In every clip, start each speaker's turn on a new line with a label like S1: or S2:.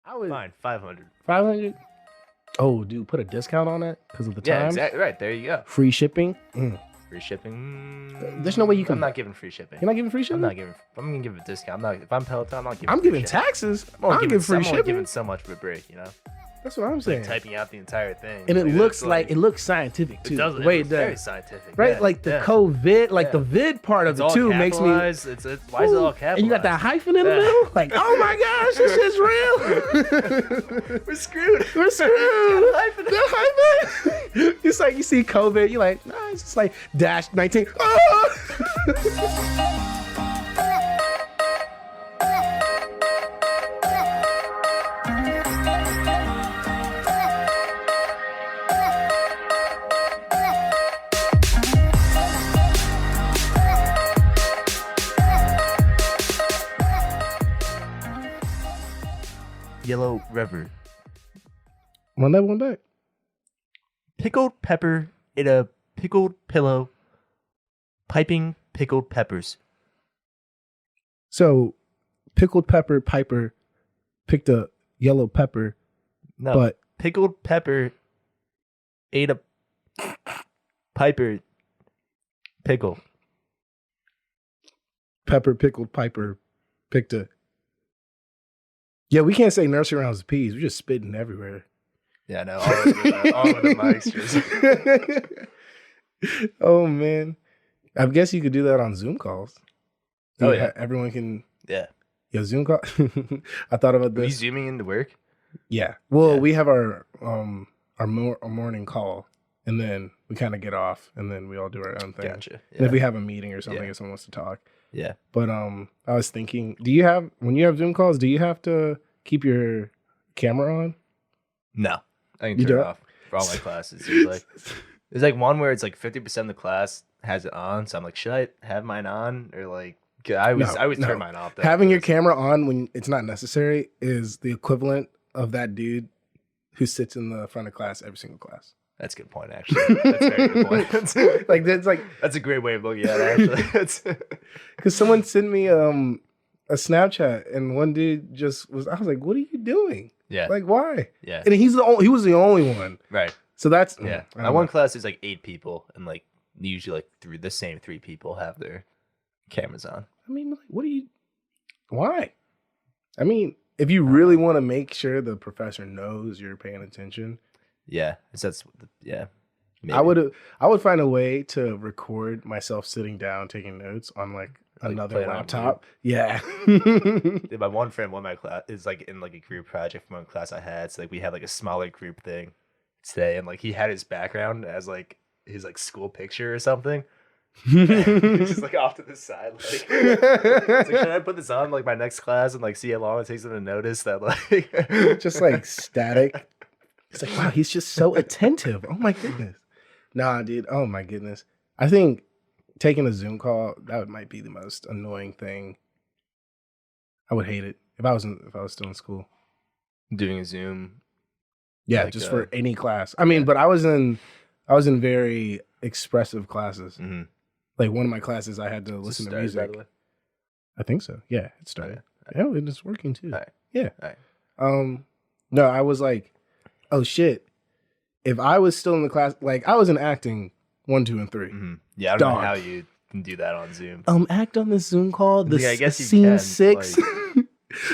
S1: I would
S2: Fine, 500.
S1: 500. Oh, dude, put a discount on that because of the time.
S2: Yeah, exactly. Right, there you go.
S1: Free shipping.
S2: Free shipping.
S1: There's no way you can.
S2: I'm not giving free shipping.
S1: You're not giving free shipping.
S2: I'm gonna give a discount. If I'm Peloton, I'm not giving.
S1: I'm
S2: free
S1: giving
S2: shipping.
S1: taxes.
S2: I'm only
S1: I'm giving free shipping.
S2: giving so much of a break, you know.
S1: That's what I'm saying.
S2: Typing out the entire thing,
S1: and it looks
S2: it's
S1: like it looks scientific too.
S2: It does.
S1: The way
S2: it's
S1: it does.
S2: very scientific,
S1: right?
S2: Yeah,
S1: like the
S2: yeah.
S1: COVID, like
S2: Yeah.
S1: the vid part of
S2: It's
S1: it too makes me.
S2: why is it all capitalized?
S1: And you got that hyphen in the
S2: Yeah.
S1: middle. Like, oh my gosh, this is real.
S2: We're screwed.
S1: We're screwed. The hyphen. It's like you see COVID, you're like, nah, it's just like dash 19. Oh!
S2: Yellow River.
S1: Run that one back.
S2: Pickled pepper in a pickled pillow. Piping pickled peppers.
S1: So, pickled pepper Piper picked a yellow pepper.
S2: No,
S1: but
S2: pickled pepper ate a Piper pickle.
S1: Pepper pickled Piper picked a. Yeah, we can't say nursery rhymes with peas. We're just spitting everywhere.
S2: Yeah, no, all of the mics.
S1: Oh man, I guess you could do that on Zoom calls.
S2: Oh yeah,
S1: everyone can.
S2: Yeah,
S1: Zoom call. I thought about this.
S2: Are you zooming into work?
S1: Yeah. Well, we have our morning call, and then we kind of get off, and then we all do our own thing.
S2: Gotcha. Yeah.
S1: And if we have a meeting or something, if someone wants to talk.
S2: Yeah.
S1: But I was thinking, when you have Zoom calls, do you have to keep your camera on?
S2: No, I can turn it off for all my classes. There's like one where it's like 50% of the class has it on, so I'm like, should I have mine on or like? I always turn mine off.
S1: Having your camera on when it's not necessary is the equivalent of that dude who sits in the front of class every single class.
S2: That's a good point, actually. That's a very good point. That's a great way of looking at it, actually.
S1: Because someone sent me a Snapchat, and one dude just was. I was like, "What are you doing?
S2: Yeah,
S1: like why?
S2: Yeah,
S1: and he was the only one,
S2: right?
S1: So that's
S2: My one class is like 8 people, and like usually like the same 3 people have their cameras on.
S1: I mean, like, why? I mean, if you really want to make sure the professor knows you're paying attention.
S2: Yeah, maybe.
S1: I would find a way to record myself sitting down taking notes on like another laptop. Yeah.
S2: Dude, my one friend, one of my class is like in like a group project from one class I had. So like we had like a smaller group thing today, and like he had his background as like his like school picture or something. He's just like off to the side, like, should I put this on like my next class and like see how long it takes them to notice that like
S1: just like static. It's like, wow, he's just so attentive. Oh my goodness. Nah, dude. Oh my goodness. I think taking a Zoom call, that might be the most annoying thing. I would hate it if I was still in school.
S2: Doing a Zoom.
S1: Yeah, like, just for any class. I mean, but I was in very expressive classes.
S2: Mm-hmm.
S1: Like one of my classes, I had to listen to music. By the way? I think so. Yeah, it started. Yeah, and it's working too.
S2: All right.
S1: Yeah.
S2: All right.
S1: No, I was like, oh shit. If I was still in the class, like I was in acting 1, 2, and 3.
S2: Mm-hmm. Yeah, I don't know how you can do that on Zoom.
S1: Act on this Zoom call.
S2: I guess you
S1: scene
S2: can,
S1: 6. Like...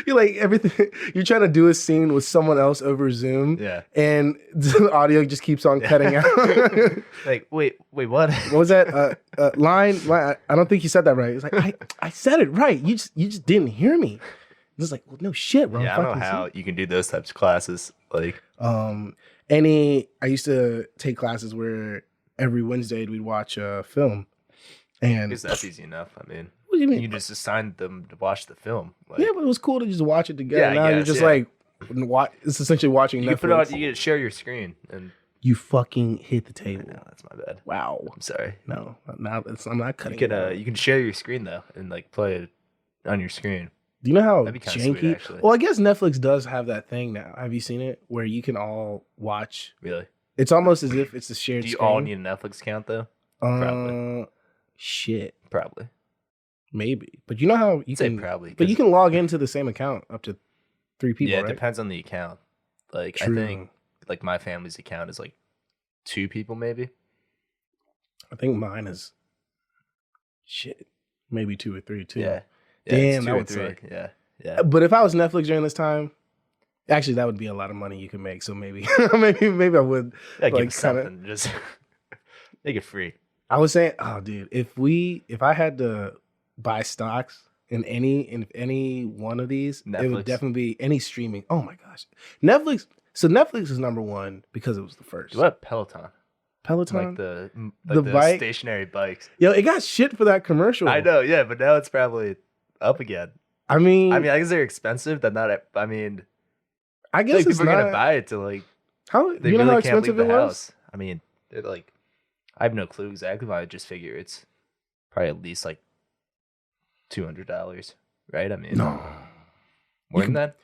S1: You're like everything. You're trying to do a scene with someone else over Zoom.
S2: Yeah.
S1: And the audio just keeps on cutting out.
S2: Like, wait, what?
S1: What was that? Line. I don't think you said that right. It's like I said it right. You just didn't hear me. It's like, well, no shit, bro.
S2: Yeah, I don't know how you can do those types of classes. Like,
S1: I used to take classes where every Wednesday we'd watch a film, and
S2: I guess that's easy enough. I mean,
S1: what do you mean?
S2: You just assigned them to watch the film. Like,
S1: yeah, but it was cool to just watch it together.
S2: Yeah,
S1: now you're just like, it's essentially watching Netflix.
S2: Put it on, you get to share your screen, and
S1: you fucking hit the table.
S2: No, that's my bad.
S1: Wow,
S2: I'm sorry.
S1: No, now I'm not cutting.
S2: You can share your screen though, and like play it on your screen.
S1: Do you know how
S2: That'd be janky? Sweet, actually.
S1: Well, I guess Netflix does have that thing now. Have you seen it where you can all watch?
S2: Really?
S1: It's almost as if it's a shared.
S2: Do you
S1: screen.
S2: all need a Netflix account though?
S1: Probably. Shit.
S2: Probably.
S1: Maybe, but you know how you can
S2: probably,
S1: but you can log into the same account up to 3 people,
S2: Yeah, it
S1: right?
S2: depends on the account. Like
S1: True.
S2: I think like my family's account is like 2 people maybe.
S1: I think mine is shit, maybe 2 or 3 too.
S2: Yeah. It's
S1: Damn,
S2: 2
S1: that
S2: or
S1: would
S2: 3.
S1: suck.
S2: Yeah.
S1: But if I was Netflix during this time, actually, that would be a lot of money you could make. So maybe, maybe I would.
S2: Yeah, give
S1: like,
S2: us something. Just make it free.
S1: I was saying, oh, dude, if I had to buy stocks in any one of these, it would
S2: Netflix.
S1: definitely be any streaming. Oh my gosh, Netflix. So Netflix is number one because it was the first.
S2: What Peloton?
S1: Peloton,
S2: Like the
S1: bike?
S2: stationary bikes.
S1: Yo, it got shit for that commercial.
S2: I know, yeah, but now it's probably up again.
S1: I mean,
S2: I guess they're expensive. They're not. I mean,
S1: I guess
S2: like
S1: it's
S2: people are
S1: not.
S2: gonna buy it to like.
S1: How
S2: They
S1: you know
S2: really
S1: how
S2: can't leave
S1: expensive
S2: the
S1: it was?
S2: house. I mean, they're like, I have no clue exactly, but I just figure it's probably at least like $200, right? I mean,
S1: No,
S2: more than that.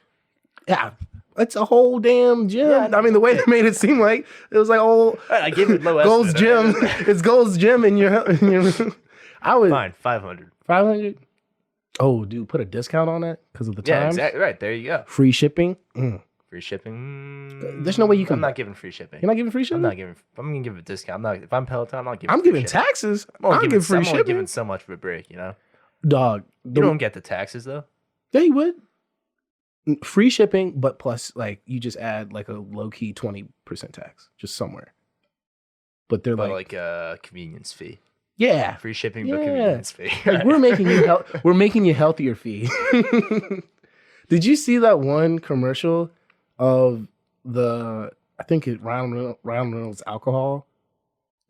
S1: yeah, it's a whole damn gym.
S2: Yeah,
S1: I mean, the way they made it seem like it was like
S2: I gave it low
S1: Gold's
S2: estimate.
S1: Gym. It's Gold's Gym in your. I would
S2: Fine, 500.
S1: 500. Oh, dude, put a discount on that because of the
S2: Yeah,
S1: time.
S2: exactly. Right there you go.
S1: Free shipping.
S2: Free shipping.
S1: There's no way you can-
S2: I'm not giving free shipping.
S1: You're not giving free shipping.
S2: I'm not giving. I'm gonna give a discount. I'm not. If I'm Peloton, I'm not giving.
S1: I'm
S2: free
S1: giving
S2: shipping.
S1: taxes.
S2: I'm
S1: I'll give free
S2: I'm only
S1: shipping.
S2: giving so much of a break. You know,
S1: Dog.
S2: you don't get the taxes though.
S1: Yeah, you would. Free shipping, but plus, like, you just add like a low key 20% tax just somewhere. But they're
S2: But
S1: like,
S2: like a convenience fee.
S1: yeah,
S2: Free shipping, but
S1: Yeah.
S2: convenience fee.
S1: like, we're making you healthier fee. Did you see that one commercial of I think it Ryan Reynolds alcohol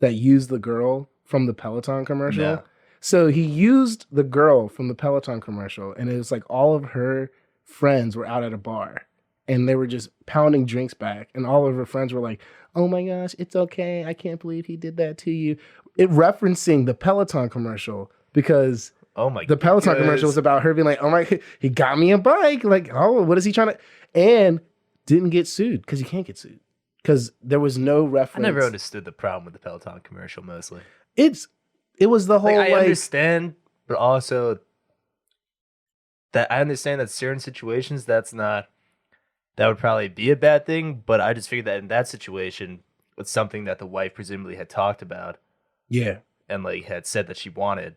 S1: that used the girl from the Peloton commercial?
S2: No.
S1: So he used the girl from the Peloton commercial, and it was like all of her friends were out at a bar and they were just pounding drinks back, and all of her friends were like, "Oh my gosh, it's okay. I can't believe he did that to you." It referencing the Peloton commercial because
S2: Oh my.
S1: the Peloton commercial was about her being like, "Oh my, he got me a bike." Like, oh, what is he trying to? And didn't get sued because you can't get sued because there was no
S2: I
S1: reference.
S2: never understood the problem with the Peloton commercial. Mostly,
S1: It was the whole
S2: like, I
S1: like
S2: understand, but also that I understand that certain situations that would probably be a bad thing. But I just figured that in that situation, it's something that the wife presumably had talked about
S1: yeah.
S2: and like had said that she wanted.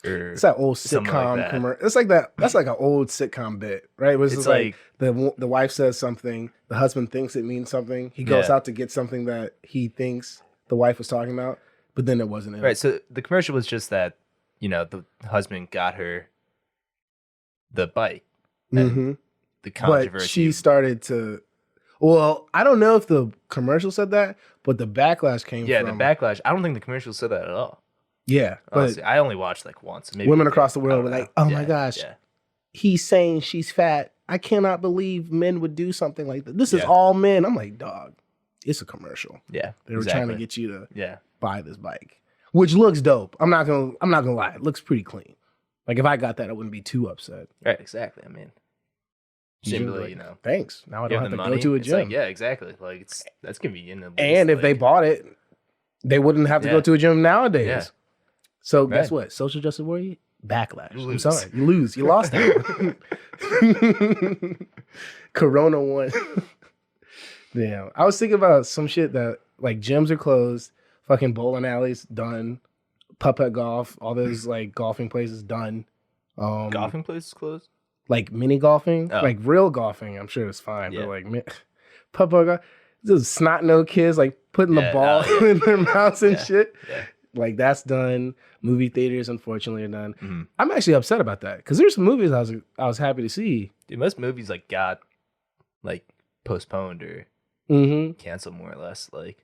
S2: Or
S1: It's that old
S2: something like
S1: sitcom
S2: that.
S1: commercial. It's like that. That's like an old sitcom bit, right? It was
S2: It's
S1: just like the wife says something, the husband thinks it means something. He goes
S2: Yeah.
S1: out to get something that he thinks the wife was talking about, but then it wasn't.
S2: right. So the commercial was just that, the husband got her the bike. And
S1: Mm-hmm.
S2: the controversy.
S1: But she started to. Well, I don't know if the commercial said that, but the backlash came
S2: yeah,
S1: from
S2: the backlash. I don't think the commercial said that at all.
S1: Yeah, but
S2: Honestly, I only watched like once. Maybe
S1: women across the
S2: I
S1: world
S2: don't
S1: were
S2: know.
S1: like, "Oh my
S2: Yeah,
S1: gosh,
S2: yeah.
S1: he's saying she's fat. I cannot believe men would do something like that. This is
S2: Yeah.
S1: all men." I'm like, dog, it's a commercial.
S2: Yeah,
S1: They were trying to get you to
S2: Yeah,
S1: buy this bike, which looks dope. I'm not gonna lie, it looks pretty clean. Like if I got that, I wouldn't be too upset.
S2: right. Exactly. I mean,
S1: You'd be
S2: simply,
S1: like, thanks. Now I
S2: you
S1: don't
S2: have
S1: have
S2: the
S1: to
S2: money.
S1: go to a
S2: It's
S1: gym.
S2: like, yeah, exactly. Like that's convenient. At least,
S1: And if they
S2: like,
S1: bought it, they wouldn't have to go
S2: Yeah.
S1: to a gym nowadays.
S2: Yeah.
S1: So guess
S2: Right.
S1: what? Social justice warrior backlash.
S2: You
S1: I'm
S2: lose.
S1: sorry, you lose. You lost that one. Corona won. Damn. I was thinking about some shit that like gyms are closed, fucking bowling alleys done, putt-putt golf, all those like golfing places done.
S2: golfing places closed.
S1: Like mini golfing,
S2: Oh.
S1: like real golfing, I'm sure it's fine.
S2: Yeah.
S1: But like putt-putt golf, just snot no kids like putting the
S2: Yeah,
S1: ball
S2: no, yeah.
S1: in their mouths and
S2: Yeah.
S1: shit.
S2: Yeah.
S1: Like that's done. Movie theaters, unfortunately, are done.
S2: Mhm.
S1: I'm actually upset about that because there's some movies I was happy to see.
S2: Dude, most movies like got like postponed or
S1: Mm-hmm.
S2: canceled more or less. Like,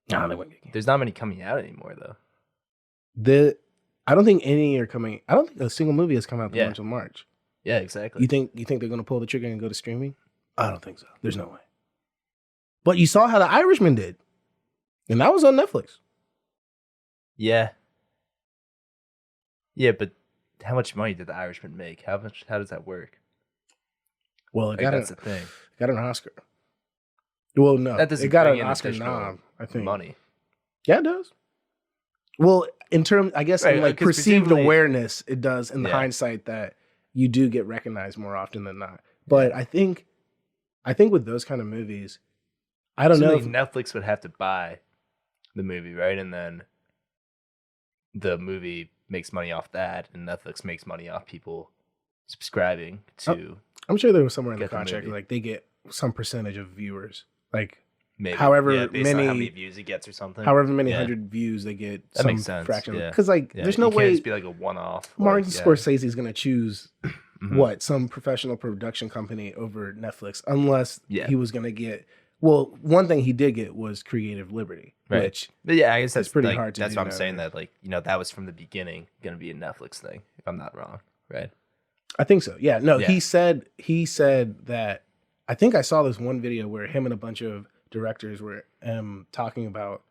S1: Nah, they wouldn't.
S2: there's not many coming out anymore though.
S1: I don't think any are coming. I don't think a single movie has come out
S2: Yeah.
S1: until March.
S2: Yeah, exactly.
S1: You think they're gonna pull the trigger and go to streaming? I don't think so. There's no way. But you saw how The Irishman did, and that was on Netflix.
S2: Yeah. Yeah, but how much money did The Irishman make? How does that work?
S1: Well, it
S2: Like,
S1: got
S2: that's
S1: an,
S2: the thing.
S1: got an Oscar. Well, no,
S2: That doesn't
S1: it got
S2: bring
S1: an
S2: in
S1: Oscar
S2: additional
S1: nom. I think
S2: Money.
S1: Yeah, it does. Well, in terms, I guess,
S2: Right,
S1: in like
S2: 'cause
S1: perceived
S2: presumably-
S1: awareness, it does in the
S2: Yeah.
S1: hindsight that you do get recognized more often than not. But I think I think with those kind of movies, I don't know.
S2: Like Netflix would have to buy the movie, right? And then the movie makes money off that, and Netflix makes money off people subscribing to.
S1: I'm sure there was somewhere in the
S2: get the
S1: contract
S2: movie.
S1: like they get some percentage of viewers, like
S2: Maybe.
S1: however
S2: based on
S1: many
S2: how many views it gets or something.
S1: however many
S2: Yeah.
S1: hundred views they get.
S2: That
S1: some
S2: makes sense.
S1: fraction.
S2: Yeah.
S1: Because like,
S2: Yeah,
S1: there's no
S2: you
S1: way
S2: can't just be like a one-off.
S1: Martin
S2: like,
S1: Scorsese is gonna choose
S2: Mhm.
S1: what some professional production company over Netflix unless
S2: Yeah.
S1: he was gonna get. Well, one thing he did get was creative liberty,
S2: Right.
S1: which
S2: But yeah, I guess that's
S1: pretty
S2: like,
S1: hard to
S2: That's
S1: do
S2: what I'm saying.
S1: nowadays.
S2: That like that was from the beginning going to be a Netflix thing, if I'm not wrong, right?
S1: I think so. Yeah. No,
S2: Yeah.
S1: he said that. I think I saw this one video where him and a bunch of directors were talking about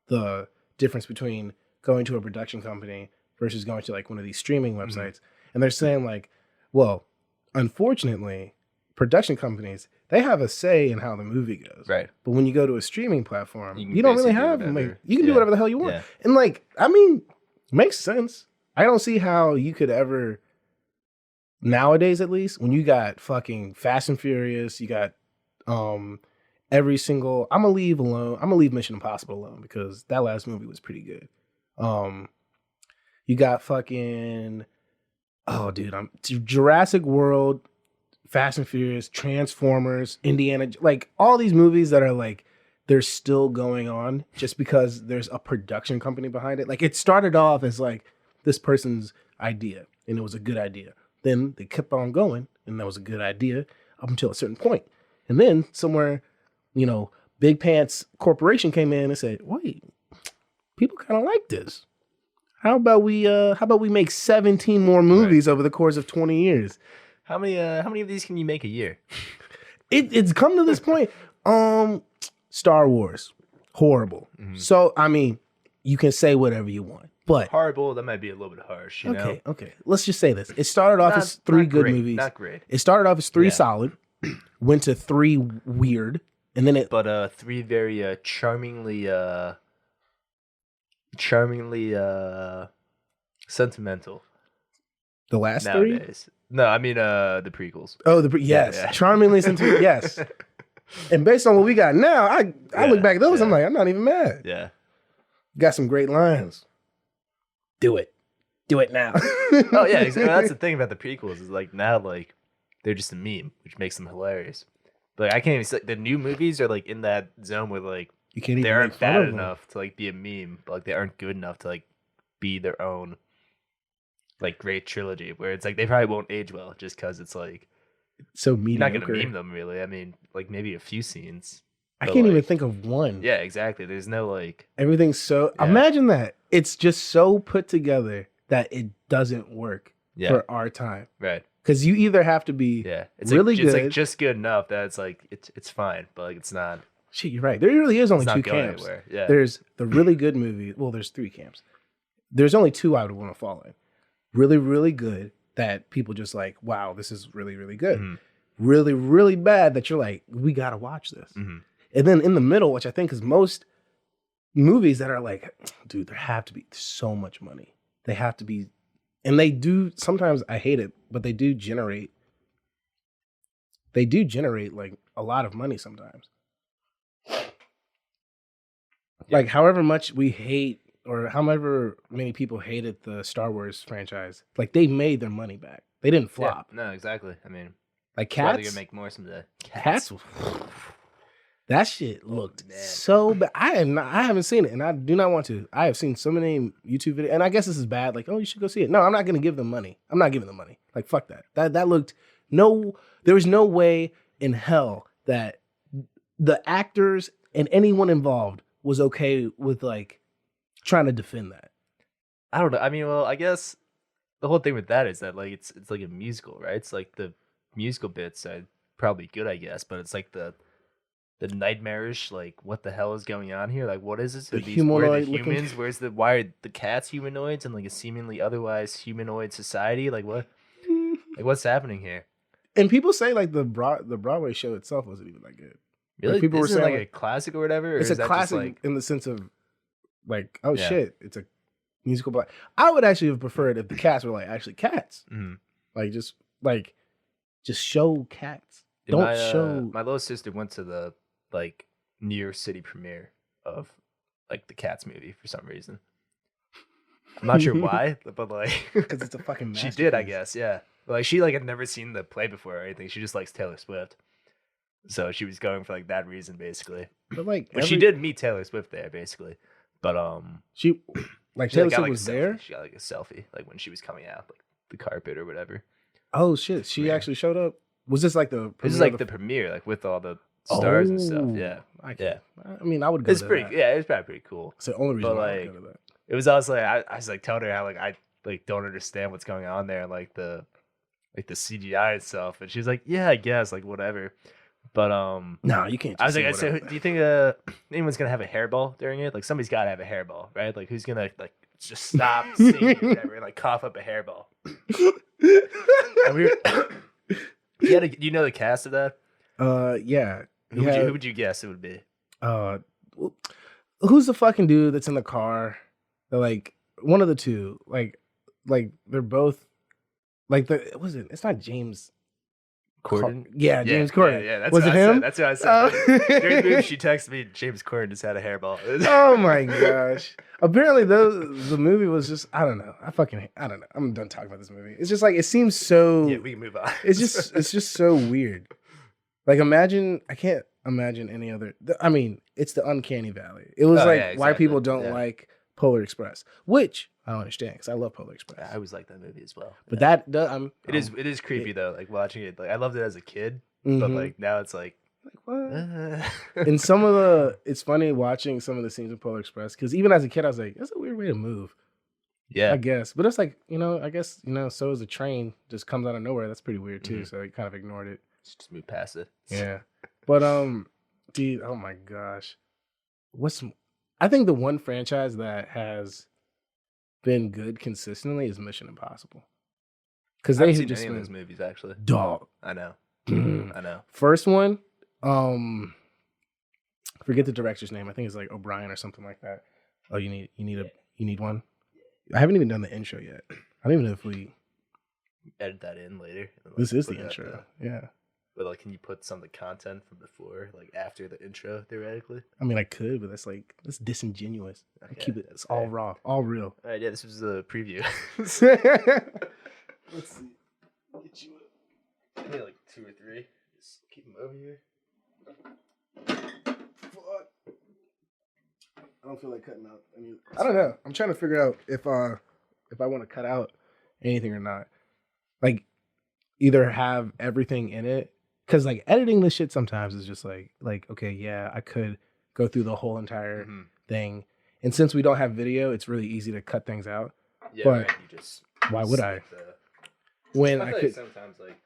S1: the difference between going to a production company versus going to like one of these streaming websites. And they're saying like, well, unfortunately, production companies, they have a say in how the movie goes.
S2: Right.
S1: But when you go to a streaming platform,
S2: You can
S1: you don't really
S2: basically do
S1: have
S2: whatever.
S1: like, you can do
S2: Yeah.
S1: whatever the hell you want.
S2: Yeah.
S1: And like, I mean, makes sense. I don't see how you could ever nowadays, at least, when you got fucking Fast and Furious, you got every single I'm gonna leave Mission Impossible alone because that last movie was pretty good. You got fucking Jurassic World, Fast and Furious, Transformers, Indiana, like all these movies that are like they're still going on just because there's a production company behind it. Like it started off as like this person's idea and it was a good idea. Then they kept on going and that was a good idea up until a certain point. And then somewhere, Big Pants Corporation came in and said, wait, people kind of like this. How about we make 17 more movies over the course of 20 years?
S2: How many of these can you make a year?
S1: It's come to this point. Star Wars, horrible. So, I mean, you can say whatever you want, but
S2: Horrible, that might be a little bit harsh, you know?
S1: okay. Let's just say this. It started off as three
S2: Not
S1: good
S2: great,
S1: movies.
S2: Not great.
S1: It started off as three
S2: Yeah.
S1: solid, went to three weird, and then it
S2: But three very charmingly sentimental
S1: the last three.
S2: nowadays. No, I mean the prequels.
S1: Oh, yes,
S2: Yeah.
S1: charmingly sentimental. Yes, and based on what we got now, I look back at those. I'm
S2: yeah.
S1: like, I'm not even mad.
S2: Yeah.
S1: Got some great lines. Do it now.
S2: Oh yeah, exactly. That's the thing about the prequels is like now like they're just a meme, which makes them hilarious. But I can't even say the new movies are like in that zone where like
S1: You can't even
S2: they
S1: make
S2: aren't
S1: fun
S2: bad
S1: of them.
S2: enough to like be a meme, but like they aren't good enough to like be their own like great trilogy where it's like they probably won't age well just because it's like
S1: So
S2: you're not
S1: mediocre.
S2: gonna meme them really. I mean, like maybe a few scenes.
S1: I
S2: but,
S1: can't even
S2: like,
S1: think of one.
S2: Yeah, exactly. There's no like
S1: Everything's so.
S2: Yeah.
S1: Imagine that. It's just so put together that it doesn't work
S2: yeah,
S1: for our time.
S2: right.
S1: Because you either have to be
S2: Yeah. It's
S1: really
S2: like, It's
S1: good.
S2: like just good enough that it's like it's fine, but like it's not
S1: Shit, you're right. There really is only
S2: it's
S1: two
S2: not going
S1: camps.
S2: anywhere. Yeah.
S1: There's the really good movie. Well, there's three camps. There's only two I would want to fall in. Really, really good that people just like, wow, this is really, really good.
S2: Mhm.
S1: Really, really bad that you're like, we got to watch this.
S2: Mhm.
S1: And then in the middle, which I think is most movies that are like, dude, there have to be so much money. They have to be, and they do, sometimes I hate it, but they do generate like a lot of money sometimes. Like however much we hate or however many people hated the Star Wars franchise, like they made their money back. They didn't flop.
S2: Yeah, no, exactly. I mean,
S1: Like
S2: that's why they're
S1: Cats,
S2: gonna make more someday.
S1: Cats, that shit looked
S2: man.
S1: so bad. I haven't seen it, and I do not want to. I have seen so many YouTube videos, and I guess this is bad. Like, oh, you should go see it. No, I'm not gonna give them money. I'm not giving them money. Like, fuck that. That looked there was no way in hell that the actors and anyone involved was okay with like trying to defend that.
S2: I don't know. I mean, well, I guess the whole thing with that is that like it's like a musical, right? It's like the musical bits are probably good, I guess, but it's like the nightmarish, like what the hell is going on here? Like what is this?
S1: The
S2: Are these, where are the
S1: humanoid-looking-
S2: humans? Why are the cats humanoids and like a seemingly otherwise humanoid society? Like what? Like what's happening here?
S1: And people say like the Broadway show itself wasn't even that good.
S2: Really?
S1: people were
S2: Isn't it
S1: saying,
S2: like
S1: like-
S2: a classic or whatever? Or
S1: It's
S2: is
S1: a
S2: that just,
S1: classic
S2: like,
S1: in the sense of like, oh
S2: Yeah.
S1: shit, it's a musical. But I would actually have preferred if the cats were like actually cats.
S2: mhm.
S1: Like just show cats. Don't show.
S2: My little sister went to the like New York City premiere of like the Cats movie for some reason. I'm not sure why, but like
S1: Because it's a fucking
S2: she
S1: masterpiece.
S2: did, I guess, yeah. Like she like had never seen the play before or anything. She just likes Taylor Swift, so she was going for like that reason basically.
S1: But like,
S2: But she did meet Taylor Swift there basically. But
S1: she like
S2: she
S1: Taylor
S2: like, got,
S1: Swift
S2: like,
S1: was
S2: a selfie.
S1: there.
S2: She got like a selfie like when she was coming out like the carpet or whatever.
S1: Oh shit, she actually showed up. Was this like the?
S2: This is like the premiere, like with all the stars and stuff. Yeah,
S1: yeah. I mean, I would go.
S2: It's
S1: to
S2: pretty.
S1: that.
S2: Yeah, it's probably pretty cool.
S1: It's the only reason
S2: But,
S1: why I would
S2: like,
S1: go to that.
S2: It was also like I was like telling her how like I like don't understand what's going on there, like the CGI and stuff, and she's like, yeah, I guess like whatever. But
S1: no, you can't.
S2: I was like, I
S1: say,
S2: said, do you think anyone's gonna have a hairball during it? Like somebody's gotta have a hairball, right? Like who's gonna like just stop singing or whatever and like cough up a hairball? And we were, do you know the cast of that?
S1: Yeah.
S2: Who would you guess it would be?
S1: Who's the fucking dude that's in the car? They're like one of the two. Like they're both like it's not James
S2: Corden?
S1: James Corden.
S2: Yeah, that's
S1: was
S2: what
S1: it him?
S2: That's what I said. During the movie, she texted me, James Corden just had a hairball.
S1: Oh my gosh. Apparently the movie was just, I don't know. I don't know. I'm done talking about this movie. It's just like, it seems so.
S2: Yeah, we can move on.
S1: it's just so weird. Like I can't imagine any other, I mean, it's the uncanny valley. It was why people don't like Polar Express, which I don't understand because I love Polar Express.
S2: I always like that movie as well.
S1: But
S2: it is creepy though. Like watching it, like I loved it as a kid, but like now it's like
S1: what? And it's funny watching some of the scenes of Polar Express because even as a kid I was like, that's a weird way to move.
S2: Yeah,
S1: I guess, but it's like I guess so is a train just comes out of nowhere. That's pretty weird too. So you kind of ignored it.
S2: Just move past it.
S1: Yeah, but dude, oh my gosh, I think the one franchise that has been good consistently is Mission Impossible. Because they
S2: haven't
S1: just
S2: seen any of those movies actually.
S1: Dog.
S2: I know. I know.
S1: First one, forget the director's name. I think it's like O'Brien or something like that. Oh, you need one? I haven't even done the intro yet. I don't even know if we
S2: edit that in later.
S1: And, this is the intro. Yeah.
S2: But like, can you put some of the content from before, like after the intro, theoretically?
S1: I mean, I could, but that's disingenuous.
S2: Okay,
S1: I keep it's all raw, all real.
S2: All right, yeah, this was a preview.
S1: Let's see. Get you
S2: maybe like 2 or 3. Just keep them over here.
S1: Fuck. I don't feel like cutting out. I don't know. I'm trying to figure out if I want to cut out anything or not. Like, either have everything in it. Because like editing this shit sometimes is just like okay, yeah, I could go through the whole entire thing, and since we don't have video, it's really easy to cut things out.
S2: Yeah,
S1: but
S2: right, you just
S1: why would I? When I could
S2: like sometimes like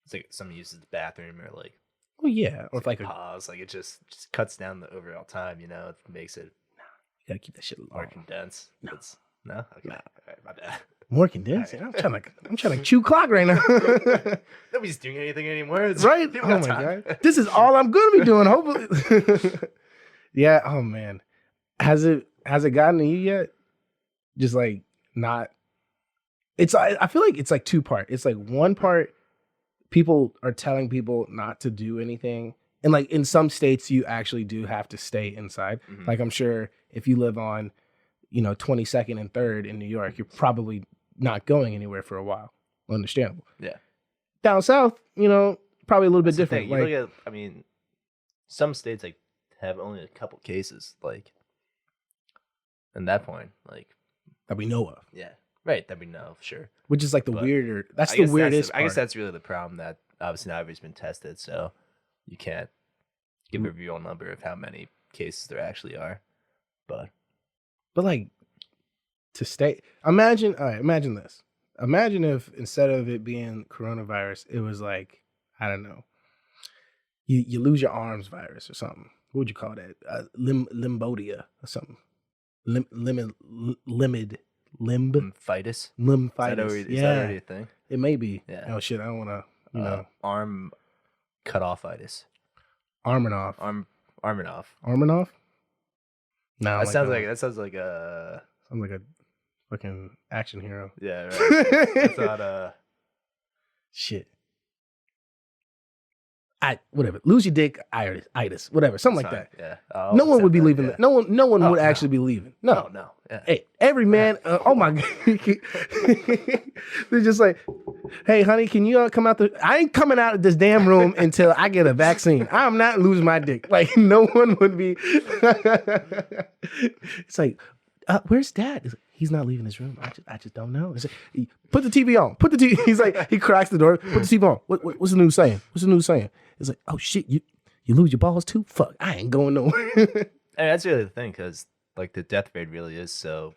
S2: it's like someone uses the bathroom or like
S1: or if like
S2: pause, like it just cuts down the overall time. It makes it.
S1: You gotta keep that shit
S2: more condensed. No, okay, all right, my bad.
S1: More condensed. Right. I'm trying to chew clock right now.
S2: Nobody's doing anything anymore. It's
S1: right? Oh my god, this is all I'm gonna be doing. Hopefully. Yeah. Oh man, has it gotten to you yet? Just like not. I feel like it's like 2-part. It's like one part, people are telling people not to do anything, and like in some states you actually do have to stay inside. Like I'm sure if you live on 22nd and 3rd in New York, you're probably not going anywhere for a while. Understandable.
S2: Yeah.
S1: Down south, probably a little bit different.
S2: Like, look at, some states like have only a couple cases, like, at that point, like
S1: that we know of.
S2: Yeah. Right, that we know, sure.
S1: Which is like the weirder. That's the weirdest.
S2: I guess that's really the problem that obviously not everybody's been tested, so you can't give a real number of how many cases there actually are. But
S1: like to stay. Imagine this. Imagine if instead of it being coronavirus, it was like, I don't know, you lose your arms virus or something. What would you call that? Limbodia or something. Lymphitis.
S2: Is that already a thing?
S1: It may be.
S2: Yeah.
S1: Oh shit! I don't want to.
S2: Arm cut offitis.
S1: Arm and off.
S2: Arm and off.
S1: Arm and off. No,
S2: that sounds like a
S1: fucking action hero.
S2: Yeah, right. It's not
S1: shit. whatever, lose your dick, itis, whatever, something like that.
S2: Yeah.
S1: No one would be leaving. No one would actually be leaving. No.
S2: Yeah.
S1: Hey, every man. Oh my god. They're just like, hey, honey, can you come out? I ain't coming out of this damn room until I get a vaccine. I'm not losing my dick. Like no one would be. It's like, where's Dad? He's like, he's not leaving his room. I just don't know. It's like, put the TV on. Put the TV. He's like, he cracks the door. Put the TV on. What's the news saying? What's the news saying? It's like, oh shit, you lose your balls too? Fuck, I ain't going nowhere.
S2: And that's really the thing, because like the death rate really is so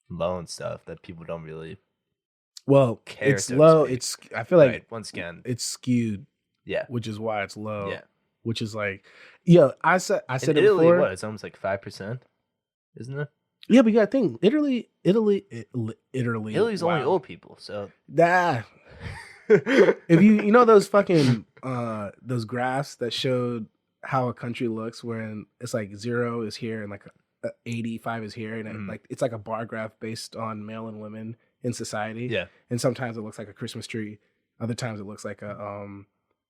S2: low and stuff that people don't really care.
S1: It's low. I feel like
S2: once again
S1: it's skewed.
S2: Yeah,
S1: which is why it's low.
S2: Yeah,
S1: which is like, I said
S2: in
S1: it
S2: Italy,
S1: before.
S2: what? It's almost like 5%, isn't it?
S1: Yeah, but you gotta think Italy's
S2: only old people, so
S1: if you know those fucking those graphs that showed how a country looks, wherein it's like 0 is here and like 85 is here, and like it's like a bar graph based on male and women in society.
S2: Yeah, and
S1: sometimes it looks like a Christmas tree, other times it looks like a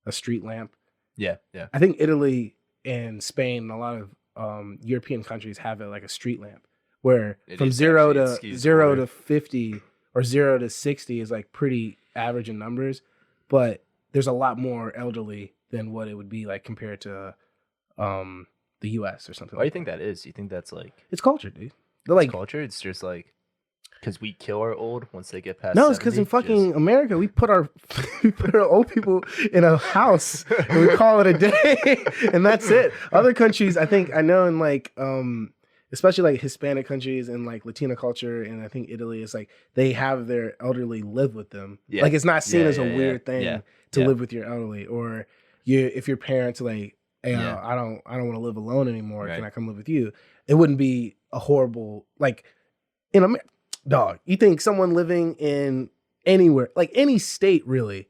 S1: street lamp.
S2: Yeah.
S1: I think Italy and Spain and a lot of European countries have it like a street lamp, where from 0 to 50 or 0 to 60 is like pretty average in numbers, but there's a lot more elderly than what it would be like compared to the US or something.
S2: Why do you think that is? You think that's like
S1: it's culture, dude? They're like
S2: culture. It's just like because we kill our old once they get past.
S1: No, it's because in fucking America we put our old people in a house and we call it a day and that's it. Other countries, I know in like especially like Hispanic countries and like Latino culture, and I think Italy is like they have their elderly live with them. Yeah. Like it's not seen as a weird thing to live with your elderly, or if your parents like, hey, I don't want to live alone anymore. Right. Can I come live with you? It wouldn't be a horrible like in America. Dog, you think someone living in anywhere, like any state, really?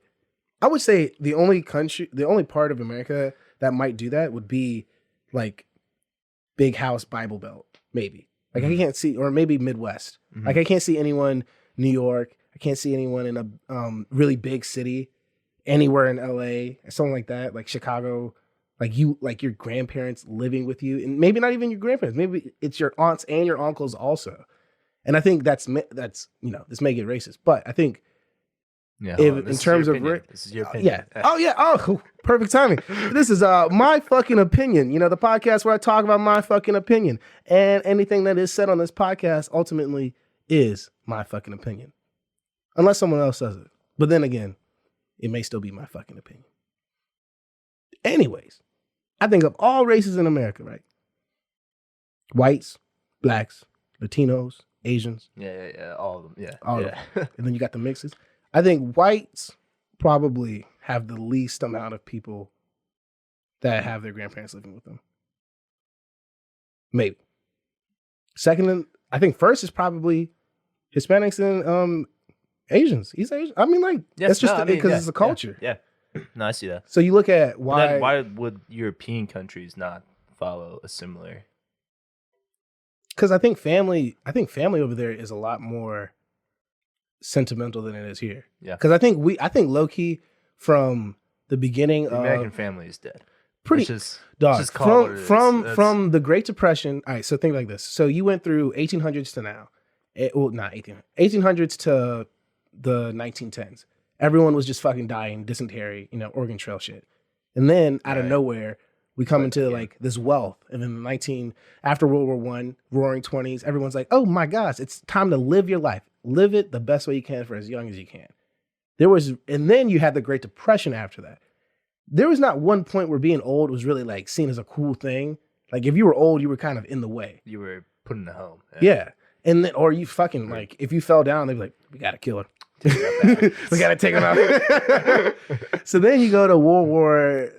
S1: I would say the only part of America that might do that would be like big house Bible Belt, maybe. Like I can't see, or maybe Midwest. Like I can't see anyone New York. I can't see anyone in a really big city, anywhere in LA, something like that, like Chicago. Like your grandparents living with you, and maybe not even your grandparents. Maybe it's your aunts and your uncles also. And I think that's this may get racist, but I think in terms of
S2: this is your opinion.
S1: Perfect timing. This is my fucking opinion. The podcast where I talk about my fucking opinion, and anything that is said on this podcast ultimately is my fucking opinion, unless someone else says it. But then again, it may still be my fucking opinion. Anyways, I think of all races in America, right? Whites, blacks, Latinos, Asians.
S2: Yeah, all of them. Yeah.
S1: All of them. And then you got the mixes. I think whites probably have the least amount of people that have their grandparents living with them. Maybe. Second, I think first is probably Hispanics and Asians. East Asian. I mean, like, that's just because it's a culture.
S2: Yeah. No, I see that.
S1: So you look at why.
S2: Why would European countries not follow a similar?
S1: Because I think family over there is a lot more sentimental than it is here.
S2: Yeah.
S1: Because I think low key from the beginning,
S2: the American family is dead.
S1: Pretty dog from the Great Depression. All right, so think like this. So you went through 1800s to now. Not 1800s to the 1910s. Everyone was just fucking dying, dysentery, Oregon Trail shit. And then out of nowhere, we come into like this wealth, and then after World War I, Roaring 20s, everyone's like, "Oh my gosh, it's time to live your life, live it the best way you can for as young as you can." And then you had the Great Depression after that. There was not one point where being old was really like seen as a cool thing. Like if you were old, you were kind of in the way.
S2: You were put in a home.
S1: Yeah, and then or you fucking like if you fell down, they'd be like, "We gotta kill her." We gotta take him out. So then you go to World War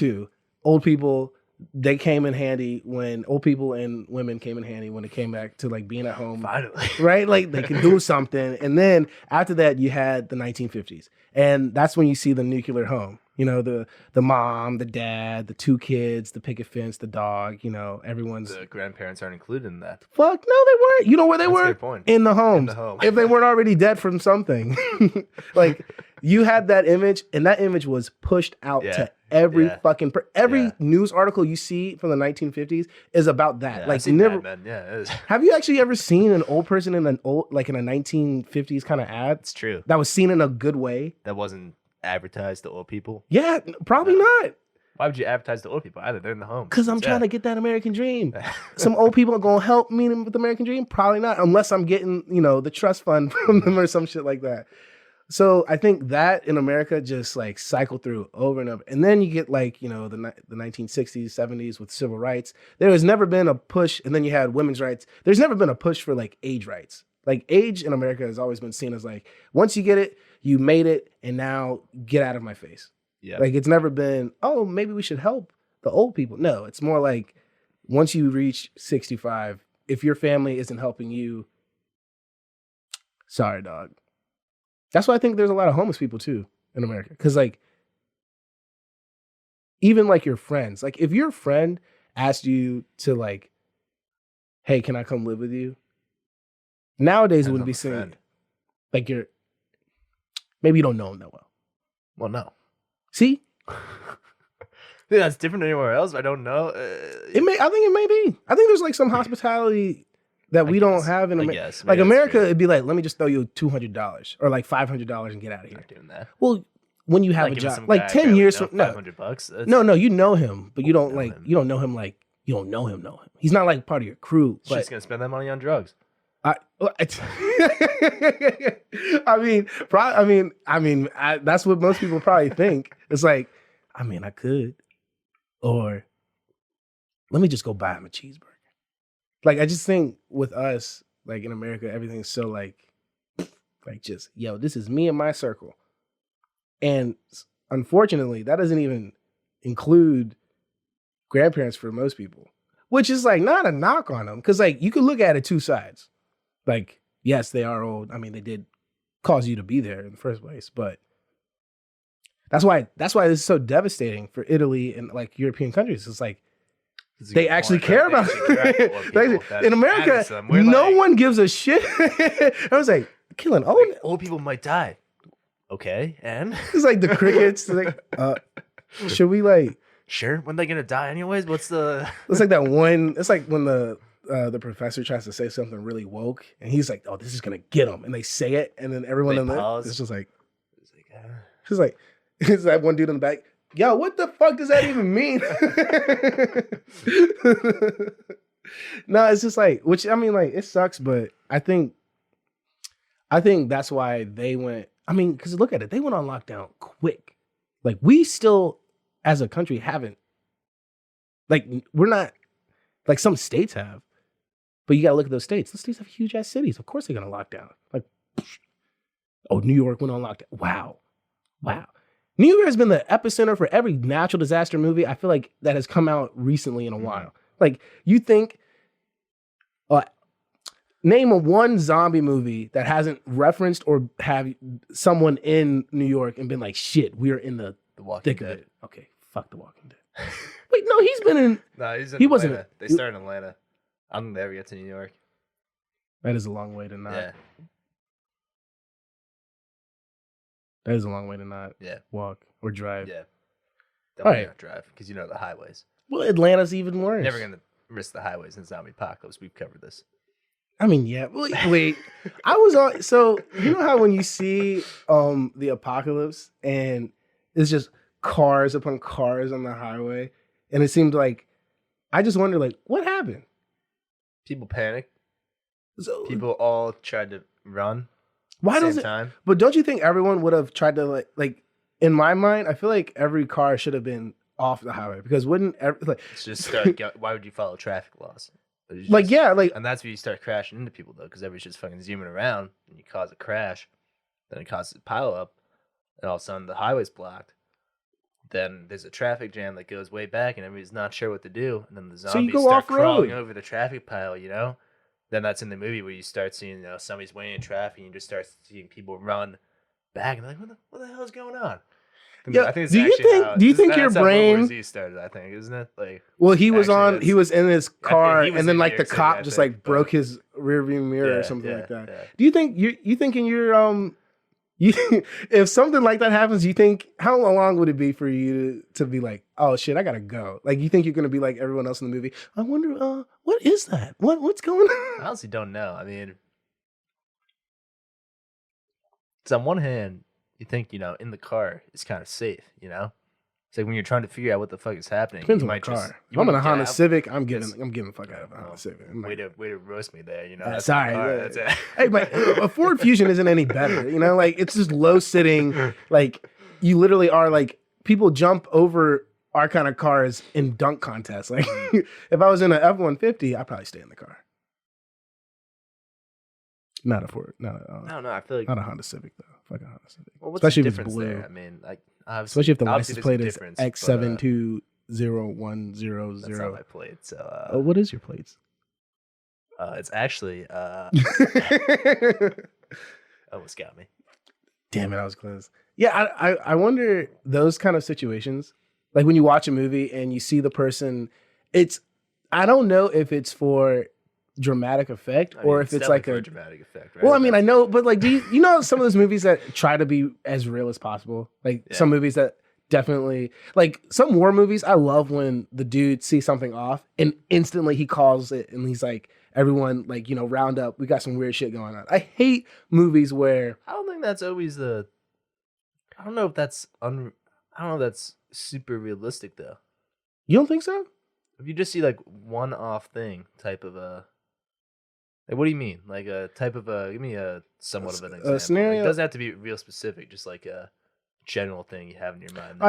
S1: II. Old people, they came in handy when old people and women came in handy when it came back to like being at home.
S2: Finally.
S1: Right? Like they could do something. And then after that, you had the 1950s. And that's when you see the nuclear home. You know, the mom, the dad, the 2 kids, the picket fence, the dog. You know, everyone's
S2: The grandparents aren't included in that.
S1: fuck. No, they weren't. You know where they
S2: That's a
S1: were?
S2: good point.
S1: In the homes.
S2: In the home.
S1: If they weren't already dead from something, like you had that image, and that image was pushed out to every fucking every news article you see from the 1950s is about that. Like never.
S2: Mad Men.
S1: Have you actually ever seen an old person in an old like in a 1950s kind of ad?
S2: It's true.
S1: That was seen in a good way.
S2: That wasn't advertised to old people.
S1: Yeah, probably not.
S2: Why would you advertise to old people? Either they're in the home.
S1: Because I'm trying to get that American dream. Some old people are gonna help me with the American dream? Probably not, unless I'm getting, you know, the trust fund from them or some shit like that. So I think that in America just like cycle through over and over. And then you get like, you know, the 1960s, 70s with civil rights. There has never been a push, and then you had women's rights. There's never been a push for like age rights. Like age in America has always been seen as like, once you get it, you made it, and now get out of my face.
S2: Yeah.
S1: Like it's never been, oh, maybe we should help the old people. No, it's more like once you reach 65, if your family isn't helping you, sorry, dog. That's why I think there's a lot of homeless people too in America. Because like, even like your friends, like if your friend asked you to like, hey, can I come live with you? Nowadays it wouldn't be seen. Like maybe you don't know him that well.
S2: Well, no.
S1: See?
S2: Dude, that's different anywhere else. I don't know.
S1: I think it may be. I think there's like some hospitality that we don't have in America. Like America, it'd be like, let me just throw you $200 or like $500 and get out of here.
S2: Not doing that.
S1: Well, when you have a job, like 10 years from no,
S2: $500.
S1: No, you know him, but you don't like him. You don't know him like you don't know him. He's not like part of your crew.
S2: She's just gonna spend that money on drugs.
S1: I mean, that's what most people probably think. It's like, I mean, I could, or let me just go buy him a cheeseburger. Like, I just think with us, like in America, everything's so like just, yo, this is me and my circle. And unfortunately, that doesn't even include grandparents for most people, which is like not a knock on them. Cause like you could look at it 2 sides. Like, yes, they are old. I mean, they did cause you to be there in the first place, but that's why this is so devastating for Italy and like European countries. It's like they actually care about it. In America, no one gives a shit. I was like, killing
S2: old people might die. Okay, and
S1: it's like the crickets. Like, should we like?
S2: Sure. When they gonna die anyways? What's the?
S1: It's like that one. It's like when the professor tries to say something really woke, and he's like, "Oh, this is gonna get him," and they say it, and then everyone in there is just like, "It's like, it's that one dude in the back." Yo, what the fuck does that even mean? No, it's just like, which I mean, like it sucks, but I think that's why they went. I mean, because look at it, they went on lockdown quick. Like we still, as a country, haven't. Like we're not, like some states have, but you gotta look at those states. Those states have huge ass cities. Of course they're gonna lock down. Like, oh, New York went on lockdown. Wow. New York has been the epicenter for every natural disaster movie I feel like that has come out recently in a while. Like, you think, name a one zombie movie that hasn't referenced or have someone in New York and been like, shit, we're in the
S2: Walking Dead.
S1: Okay, fuck The Walking Dead. Wait, no, he's been in.
S2: No, he's in
S1: he
S2: Atlanta.
S1: wasn't.
S2: They started in Atlanta. I'm never get to New York.
S1: That is a long way to not.
S2: Yeah.
S1: That is a long way to not walk or drive.
S2: Yeah. Definitely not drive because you know the highways.
S1: Well, Atlanta's even worse.
S2: Never going to risk the highways in zombie apocalypse. We've covered this.
S1: I mean, yeah. Wait. I was on. So you know how when you see the apocalypse and it's just cars upon cars on the highway, and it seemed like I just wondered, like, what happened?
S2: People panicked. So people all tried to run.
S1: Why does it? Time. But don't you think everyone would have tried to like? In my mind, I feel like every car should have been off the highway because wouldn't
S2: it's just start. Why would you follow traffic laws?
S1: And
S2: that's where you start crashing into people though, because everybody's just fucking zooming around and you cause a crash, then it causes a pile up, and all of a sudden the highway's blocked. Then there's a traffic jam that goes way back, and everybody's not sure what to do, and then the zombies start crawling over the traffic pile. You know, then that's in the movie where you start seeing somebody's waiting in traffic, and you just start seeing people run back, and they're like, what the hell is going on?
S1: Yeah,
S2: I think it's
S1: do you
S2: actually
S1: think?
S2: how,
S1: Do you
S2: this-
S1: think your
S2: that's how World War
S1: brain?
S2: Z started? I think, isn't it? Like,
S1: Well, he was
S2: actually,
S1: on. He was in his car,
S2: he was
S1: and then
S2: in
S1: like
S2: New
S1: the
S2: York City,
S1: cop
S2: I
S1: just
S2: think,
S1: like broke
S2: but-
S1: his rearview mirror or
S2: Yeah,
S1: something
S2: yeah,
S1: like that.
S2: yeah.
S1: Do you think you thinking you're you if something like that happens, you think how long would it be for you to be like, oh shit, I gotta go? Like you think you're gonna be like everyone else in the movie? I wonder, what is that? What's going
S2: I
S1: on?
S2: honestly don't know. I mean, because on one hand, you think in the car it's kind of safe. It's like when you're trying to figure out what the fuck is happening.
S1: Depends
S2: you
S1: on the
S2: might
S1: car.
S2: just
S1: If I'm in a
S2: get
S1: Honda
S2: out.
S1: Civic, I'm getting
S2: Yes.
S1: the fuck out of a Honda
S2: Well,
S1: Civic. I'm
S2: way
S1: like,
S2: to roast me there. That's
S1: sorry.
S2: the car. That's it.
S1: Hey, but a Ford Fusion isn't any better. Like it's just low sitting. Like you literally are like people jump over our kind of cars in dunk contests. Like if I was in an F-150, I'd probably stay in the car. Not a Ford,
S2: I don't know. I feel like
S1: not a Honda Civic though. Fuck a Honda Civic.
S2: well, what's
S1: Especially
S2: the
S1: if it's
S2: difference
S1: blue.
S2: there? I mean, like
S1: Especially if the
S2: obviously
S1: license
S2: there's a
S1: plate is
S2: difference,
S1: X7201000.
S2: That's not my plate. So
S1: What is your plates?
S2: it's actually almost got me.
S1: Damn it, I was close. Yeah, I wonder those kind of situations, like when you watch a movie and you see the person, I don't know if it's for dramatic effect
S2: I mean,
S1: or if it's like
S2: definitely for
S1: a
S2: dramatic effect, right?
S1: well, I mean, I know, but like, do you know some of those movies that try to be as real as possible? Like
S2: Yeah.
S1: some movies that definitely, like some war movies, I love when the dude sees something off and instantly he calls it and he's like, everyone, like, round up. We got some weird shit going on. I hate movies where
S2: I don't think that's always the. I don't know if that's I don't know if that's super realistic though.
S1: you don't think so?
S2: If you just see like one-off thing type of a. Like, what do you mean? Like a type of a. Give me a somewhat of an example.
S1: scenario?
S2: Like, it doesn't have to be real specific. Just like a general thing you have in your mind.
S1: All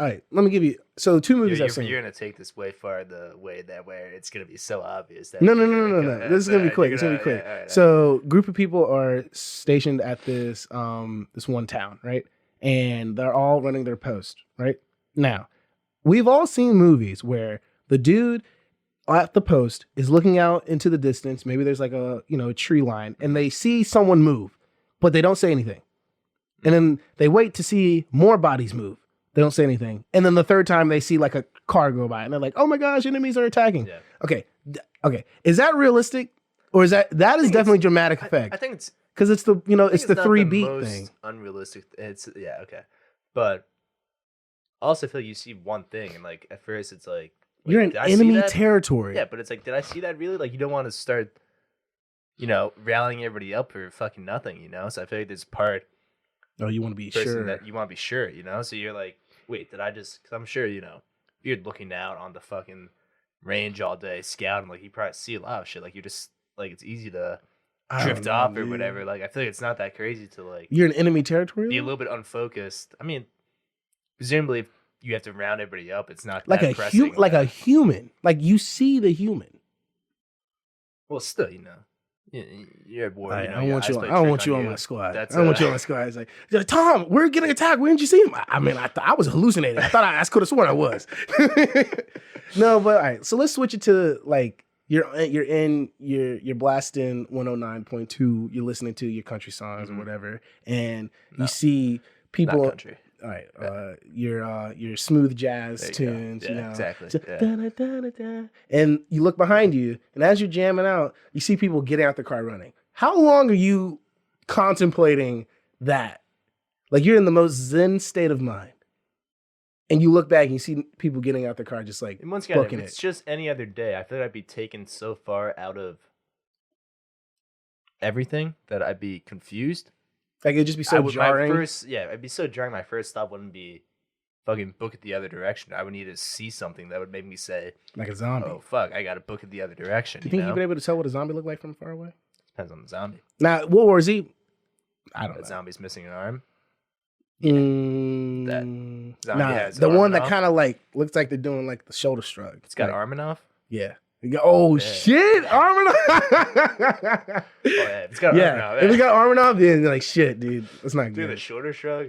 S1: right, let me give you. So two movies I've seen.
S2: You're gonna take this way far the way that where it's gonna be so obvious. That
S1: No. This is gonna be quick. It's gonna be quick.
S2: Yeah, all right.
S1: So, group of people are stationed at this this one town, right? And they're all running their post, right? Now, we've all seen movies where the dude at the post is looking out into the distance. Maybe there's like a a tree line, and they see someone move, but they don't say anything. And then they wait to see more bodies move. They don't say anything. And then the third time they see like a car go by and they're like, oh my gosh, enemies are attacking.
S2: Yeah.
S1: Okay. Is that realistic? Or is that is definitely dramatic effect?
S2: I think it's
S1: Because it's the, it's the
S2: not
S1: 3
S2: the
S1: beat
S2: most
S1: thing.
S2: unrealistic. It's yeah, okay. But I also feel like you see one thing and like at first it's like wait,
S1: You're in
S2: did I see
S1: enemy
S2: that?
S1: territory.
S2: Yeah, but it's like, did I see that really? Like you don't want to start, rallying everybody up for fucking nothing, So I feel like this part
S1: Oh, you want to be
S2: person
S1: sure.
S2: that you want to be sure, So you're like, wait, did I just? Because I'm sure, if you're looking out on the fucking range all day scouting, like you probably see a lot of shit. Like you just like it's easy to
S1: I don't
S2: drift
S1: know,
S2: off or
S1: dude.
S2: whatever. Like I feel like it's not that crazy to like
S1: You're in enemy territory?
S2: be a
S1: though?
S2: little bit unfocused. I mean, presumably if you have to round everybody up, it's not
S1: Like
S2: that
S1: a
S2: pressing.
S1: like a human. Like you see the human.
S2: well, still, you're at war.
S1: I
S2: your
S1: don't want
S2: eyes
S1: you.
S2: play
S1: I don't
S2: trick
S1: want you on
S2: you.
S1: my squad.
S2: That's,
S1: I don't want you on my squad. It's like, Tom, we're getting attacked. Where didn't you see him? I mean, I was hallucinating. I thought I could have sworn I was. No, but all right. So let's switch it to like you're blasting 109.2. You're listening to your country songs or whatever, and
S2: No,
S1: you see
S2: Not
S1: people.
S2: country.
S1: All right, your smooth jazz
S2: There you go.
S1: tunes,
S2: Yeah, exactly.
S1: So,
S2: Yeah.
S1: da-da-da-da-da. And you look behind you, and as you're jamming out, you see people getting out the car running. How long are you contemplating that? Like you're in the most zen state of mind, and you look back and you see people getting out the car, just like
S2: And once again, if
S1: booking
S2: it's
S1: it.
S2: just any other day, I feel like I'd be taken so far out of everything that I'd be confused.
S1: Like it'd just be so jarring.
S2: It'd be so jarring. My first thought wouldn't be fucking book it the other direction. I would need to see something that would make me say,
S1: Like a zombie.
S2: "Oh fuck, I gotta book it the other direction."
S1: Do you think you'd be able to tell what a zombie looked like from far away?
S2: Depends on the zombie.
S1: Now, World War Z, I don't
S2: That
S1: know.
S2: zombie's missing an arm.
S1: That
S2: zombie has
S1: the
S2: arm
S1: one that
S2: enough.
S1: kind of like looks like they're doing like the shoulder shrug.
S2: It's got
S1: Like,
S2: arm enough.
S1: Yeah. You go, oh
S2: Yeah.
S1: shit, Armor.
S2: Oh yeah, if it's got arm
S1: Yeah,
S2: enough.
S1: if it got armor off, then you're like shit, dude. That's not
S2: Do the
S1: good.
S2: shoulder shrug.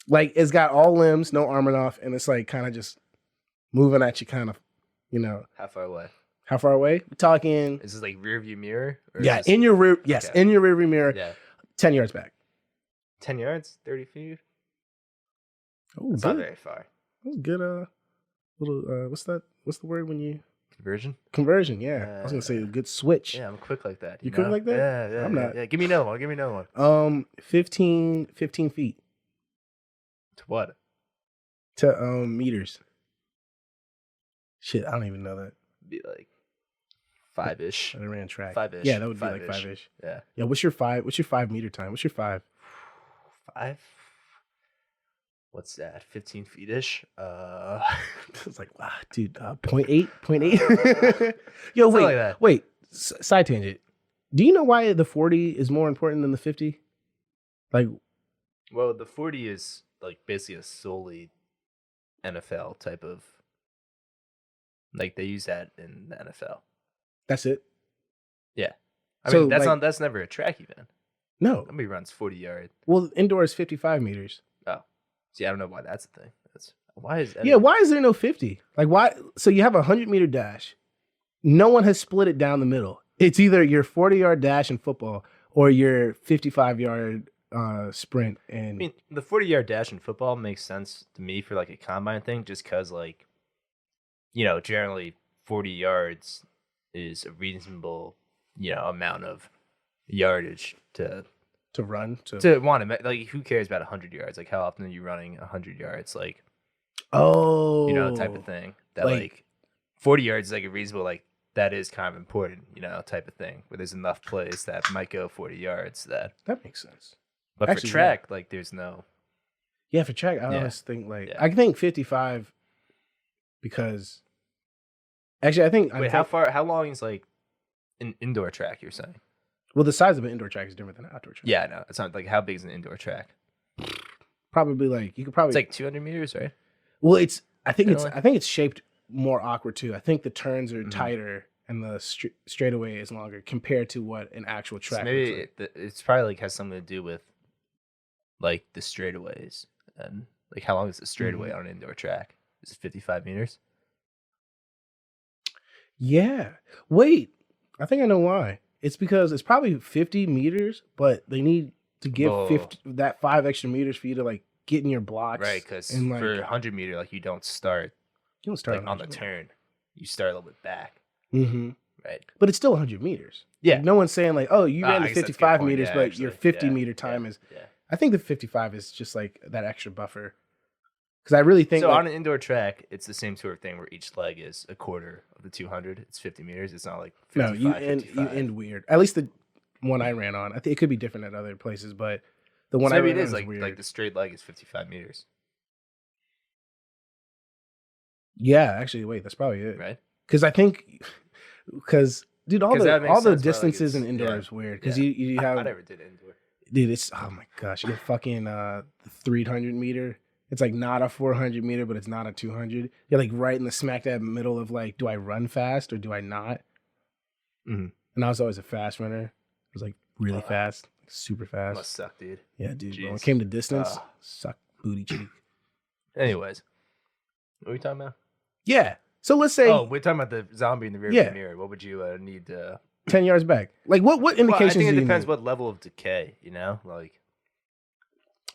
S1: Like it's got all limbs, no armor off, and it's like kind of just moving at you, kind of.
S2: How far away?
S1: How far away? We're talking.
S2: Is this like rear view mirror? Or
S1: Yeah,
S2: is this-
S1: in your rear. Yes,
S2: Okay.
S1: in your rearview mirror.
S2: yeah,
S1: 10 yards back.
S2: 10 yards, 30 feet.
S1: Oh,
S2: It's not very far.
S1: That was good. Little. What's that? What's the word when you
S2: Conversion?
S1: Yeah, I was gonna say a good switch.
S2: Yeah, I'm quick like that.
S1: You quick like that?
S2: Yeah.
S1: I'm not.
S2: Yeah. Give me another one.
S1: 15 feet
S2: To what?
S1: to meters. Shit, I don't even know that.
S2: Be like 5-ish.
S1: I ran track.
S2: 5-ish.
S1: Yeah, that would be like
S2: 5-ish.
S1: 5-ish.
S2: Yeah.
S1: Yeah. What's your 5 meter time? What's your 5?
S2: 5. What's that? 15 feet ish.
S1: It's like, wow, dude. 0.8, 0.8. Yo,
S2: Something like that.
S1: wait. Side tangent. Do you know why the 40 is more important than the 50? Like,
S2: Well, the 40 is like basically a solely NFL type of. Like they use that in the NFL.
S1: that's it?
S2: Yeah. I
S1: So,
S2: mean,
S1: like-
S2: that's never a track event.
S1: No.
S2: Nobody runs 40 yard.
S1: Well, indoor is 55 meters.
S2: Oh, see, I don't know why that's a thing. Why is
S1: Yeah, why is there no 50? Like, why? So you have a 100-meter dash. No one has split it down the middle. It's either your 40-yard dash in football or your 55-yard sprint. And
S2: I mean, the 40-yard dash in football makes sense to me for like a combine thing, just because like, generally 40 yards is a reasonable, amount of yardage to
S1: run
S2: want to like. Who cares about 100 yards? Like, how often are you running 100 yards? Like, type of thing. That like 40 yards is like a reasonable, like that is kind of important, type of thing. Where there's enough plays that might go 40 yards. That
S1: makes sense.
S2: But
S1: Actually,
S2: for track, like there's no.
S1: Yeah, for track, I
S2: Yeah.
S1: always think like
S2: Yeah.
S1: I think 55 because actually I think
S2: Wait, how long is like an indoor track? You're saying?
S1: well the size of an indoor track is different than an outdoor track.
S2: Yeah, I know. It's not like how big is an indoor track?
S1: Probably like you could probably
S2: It's like 200 meters, right?
S1: well I think
S2: Really?
S1: it's shaped more awkward too. I think the turns are
S2: Mhm.
S1: tighter and the straightaway is longer compared to what an actual
S2: So
S1: track.
S2: maybe
S1: looks like.
S2: it's probably like has something to do with like the straightaways and like how long is the straightaway on an indoor track? Is it 55 meters?
S1: Yeah. Wait, I think I know why. It's because it's probably 50 meters, but they need to give
S2: Whoa.
S1: 50 that 5 extra meters for you to like get in your blocks.
S2: Right, because
S1: and like
S2: for 100 meter, like you don't start
S1: you don't start
S2: like on the turn. You start a little bit back,
S1: Mm-hmm.
S2: right?
S1: But it's still 100 meters.
S2: Yeah.
S1: Like, no one's saying like, oh, you ran
S2: I
S1: the
S2: guess that's a good
S1: 55
S2: point.
S1: meters,
S2: Yeah,
S1: but
S2: actually.
S1: your 50
S2: Yeah,
S1: meter time is.
S2: Yeah.
S1: I think the 55 is just like that extra buffer. Because I really think
S2: So
S1: like,
S2: on an indoor track, it's the same sort of thing where each leg is a quarter of the 200. It's 50 meters. It's not like 55,
S1: no, you
S2: 55.
S1: end weird. At least the one I ran on. I think it could be different at other places, but the one
S2: So
S1: I
S2: maybe
S1: ran
S2: it
S1: on
S2: is
S1: is
S2: like
S1: weird.
S2: the straight leg is 55 meters,
S1: Yeah, actually, wait, that's probably it.
S2: right?
S1: Because I think, dude, all
S2: 'Cause that makes
S1: the
S2: sense why, like,
S1: distances in
S2: it's-
S1: indoor
S2: yeah,
S1: is weird. Because
S2: yeah.
S1: you have
S2: I never did indoor.
S1: dude, it's oh my gosh, you get fucking 300 meter. It's like not a 400 meter, but it's not a 200. You're like right in the smack dab middle of like, do I run fast or do I not?
S2: Mhm.
S1: And I was always a fast runner. I was like really fast, like, super fast.
S2: Must suck, dude.
S1: Yeah, dude. But when it
S2: Jeez.
S1: came to distance,
S2: Ah.
S1: suck booty cheek.
S2: Anyways, what are we talking about?
S1: Yeah. So let's say
S2: Oh, we're talking about the zombie in the rearview
S1: Yeah.
S2: mirror. What would you need to?
S1: 10 yards back. Like what
S2: Well, I
S1: indications
S2: think it
S1: do you
S2: depends
S1: need?
S2: what level of decay. Like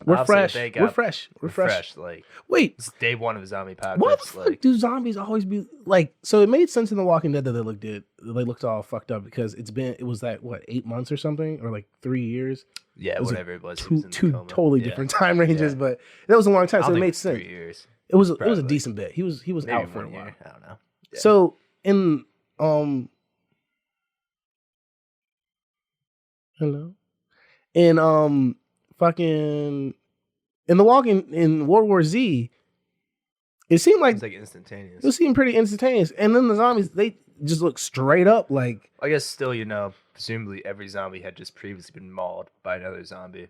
S1: We're
S2: obviously, if
S1: fresh.
S2: they
S1: We're
S2: got
S1: fresh. We're fresh.
S2: Like
S1: Wait,
S2: it's day one of the zombie
S1: why the
S2: apocalypse.
S1: fuck
S2: Like
S1: do zombies always be like? So it made sense in The Walking Dead that they looked all fucked up because it was that what 8 months or something or like 3 years.
S2: yeah,
S1: was, like,
S2: whatever it was. he was in the
S1: Two
S2: coma.
S1: totally
S2: Yeah.
S1: different time ranges,
S2: Yeah.
S1: but that was a long time,
S2: I
S1: so
S2: don't
S1: it
S2: think
S1: made
S2: it's
S1: sense.
S2: 3 years.
S1: It was a
S2: Probably.
S1: decent bit. He was
S2: Maybe
S1: out for a
S2: 1
S1: while.
S2: year. I don't know. Yeah.
S1: So in hello in fucking in World War Z, it seemed like
S2: It's like instantaneous.
S1: it seemed pretty instantaneous, and then the zombies they just look straight up like
S2: I guess still, presumably every zombie had just previously been mauled by another zombie.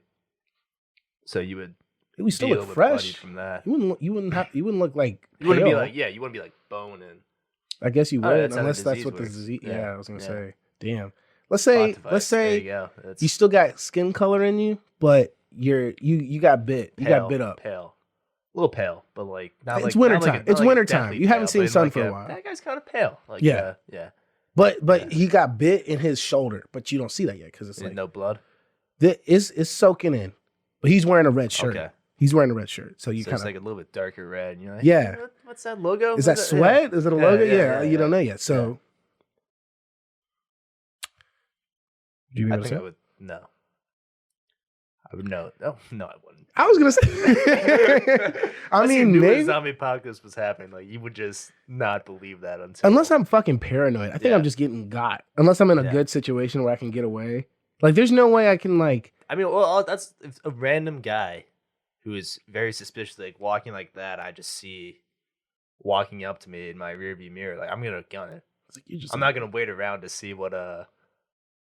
S2: So you would
S1: we still
S2: deal
S1: look
S2: with
S1: fresh.
S2: bloodied from that.
S1: You wouldn't look like
S2: You wouldn't be
S1: pale.
S2: like, you wouldn't be like bone and
S1: I guess you
S2: Oh,
S1: would,
S2: that's how the
S1: unless that's
S2: disease
S1: what the
S2: works.
S1: disease. Yeah,
S2: Yeah,
S1: I was gonna
S2: yeah.
S1: say. Damn. Let's say
S2: plot device. There you go. That's
S1: you still got skin color in you, but you got bit. You got bit up.
S2: Pale. A little pale, but like not
S1: It's
S2: like
S1: wintertime.
S2: not like
S1: It's
S2: not like
S1: wintertime.
S2: deathly
S1: You haven't
S2: pale,
S1: seen
S2: but in
S1: sun
S2: like
S1: for a while.
S2: That guy's kind of pale. Like
S1: Yeah.
S2: yeah.
S1: But
S2: Yeah.
S1: he got bit in his shoulder, but you don't see that yet because it's
S2: And
S1: like
S2: no blood.
S1: it's soaking in. But he's wearing a red shirt.
S2: Okay.
S1: He's wearing a red shirt. So you
S2: So
S1: kind
S2: it's
S1: of
S2: like a little bit darker red. And you're like,
S1: Yeah.
S2: What's that logo?
S1: Is that sweat? Is it a logo? Yeah, you don't know yet. So do you
S2: I
S1: know
S2: think I would no. I would know. No, I wouldn't.
S1: I was gonna say. I
S2: Unless you
S1: mean,
S2: knew
S1: maybe
S2: a zombie apocalypse was happening, like you would just not believe that until
S1: unless I'm fucking paranoid. I think I'm just getting got. Unless I'm in a good situation where I can get away. Like, there's no way I can like.
S2: I mean, well, that's if a random guy who is very suspicious, like walking like that. I just see walking up to me in my rearview mirror. Like I'm gonna gun it.
S1: Like,
S2: I'm not gonna wait around to see what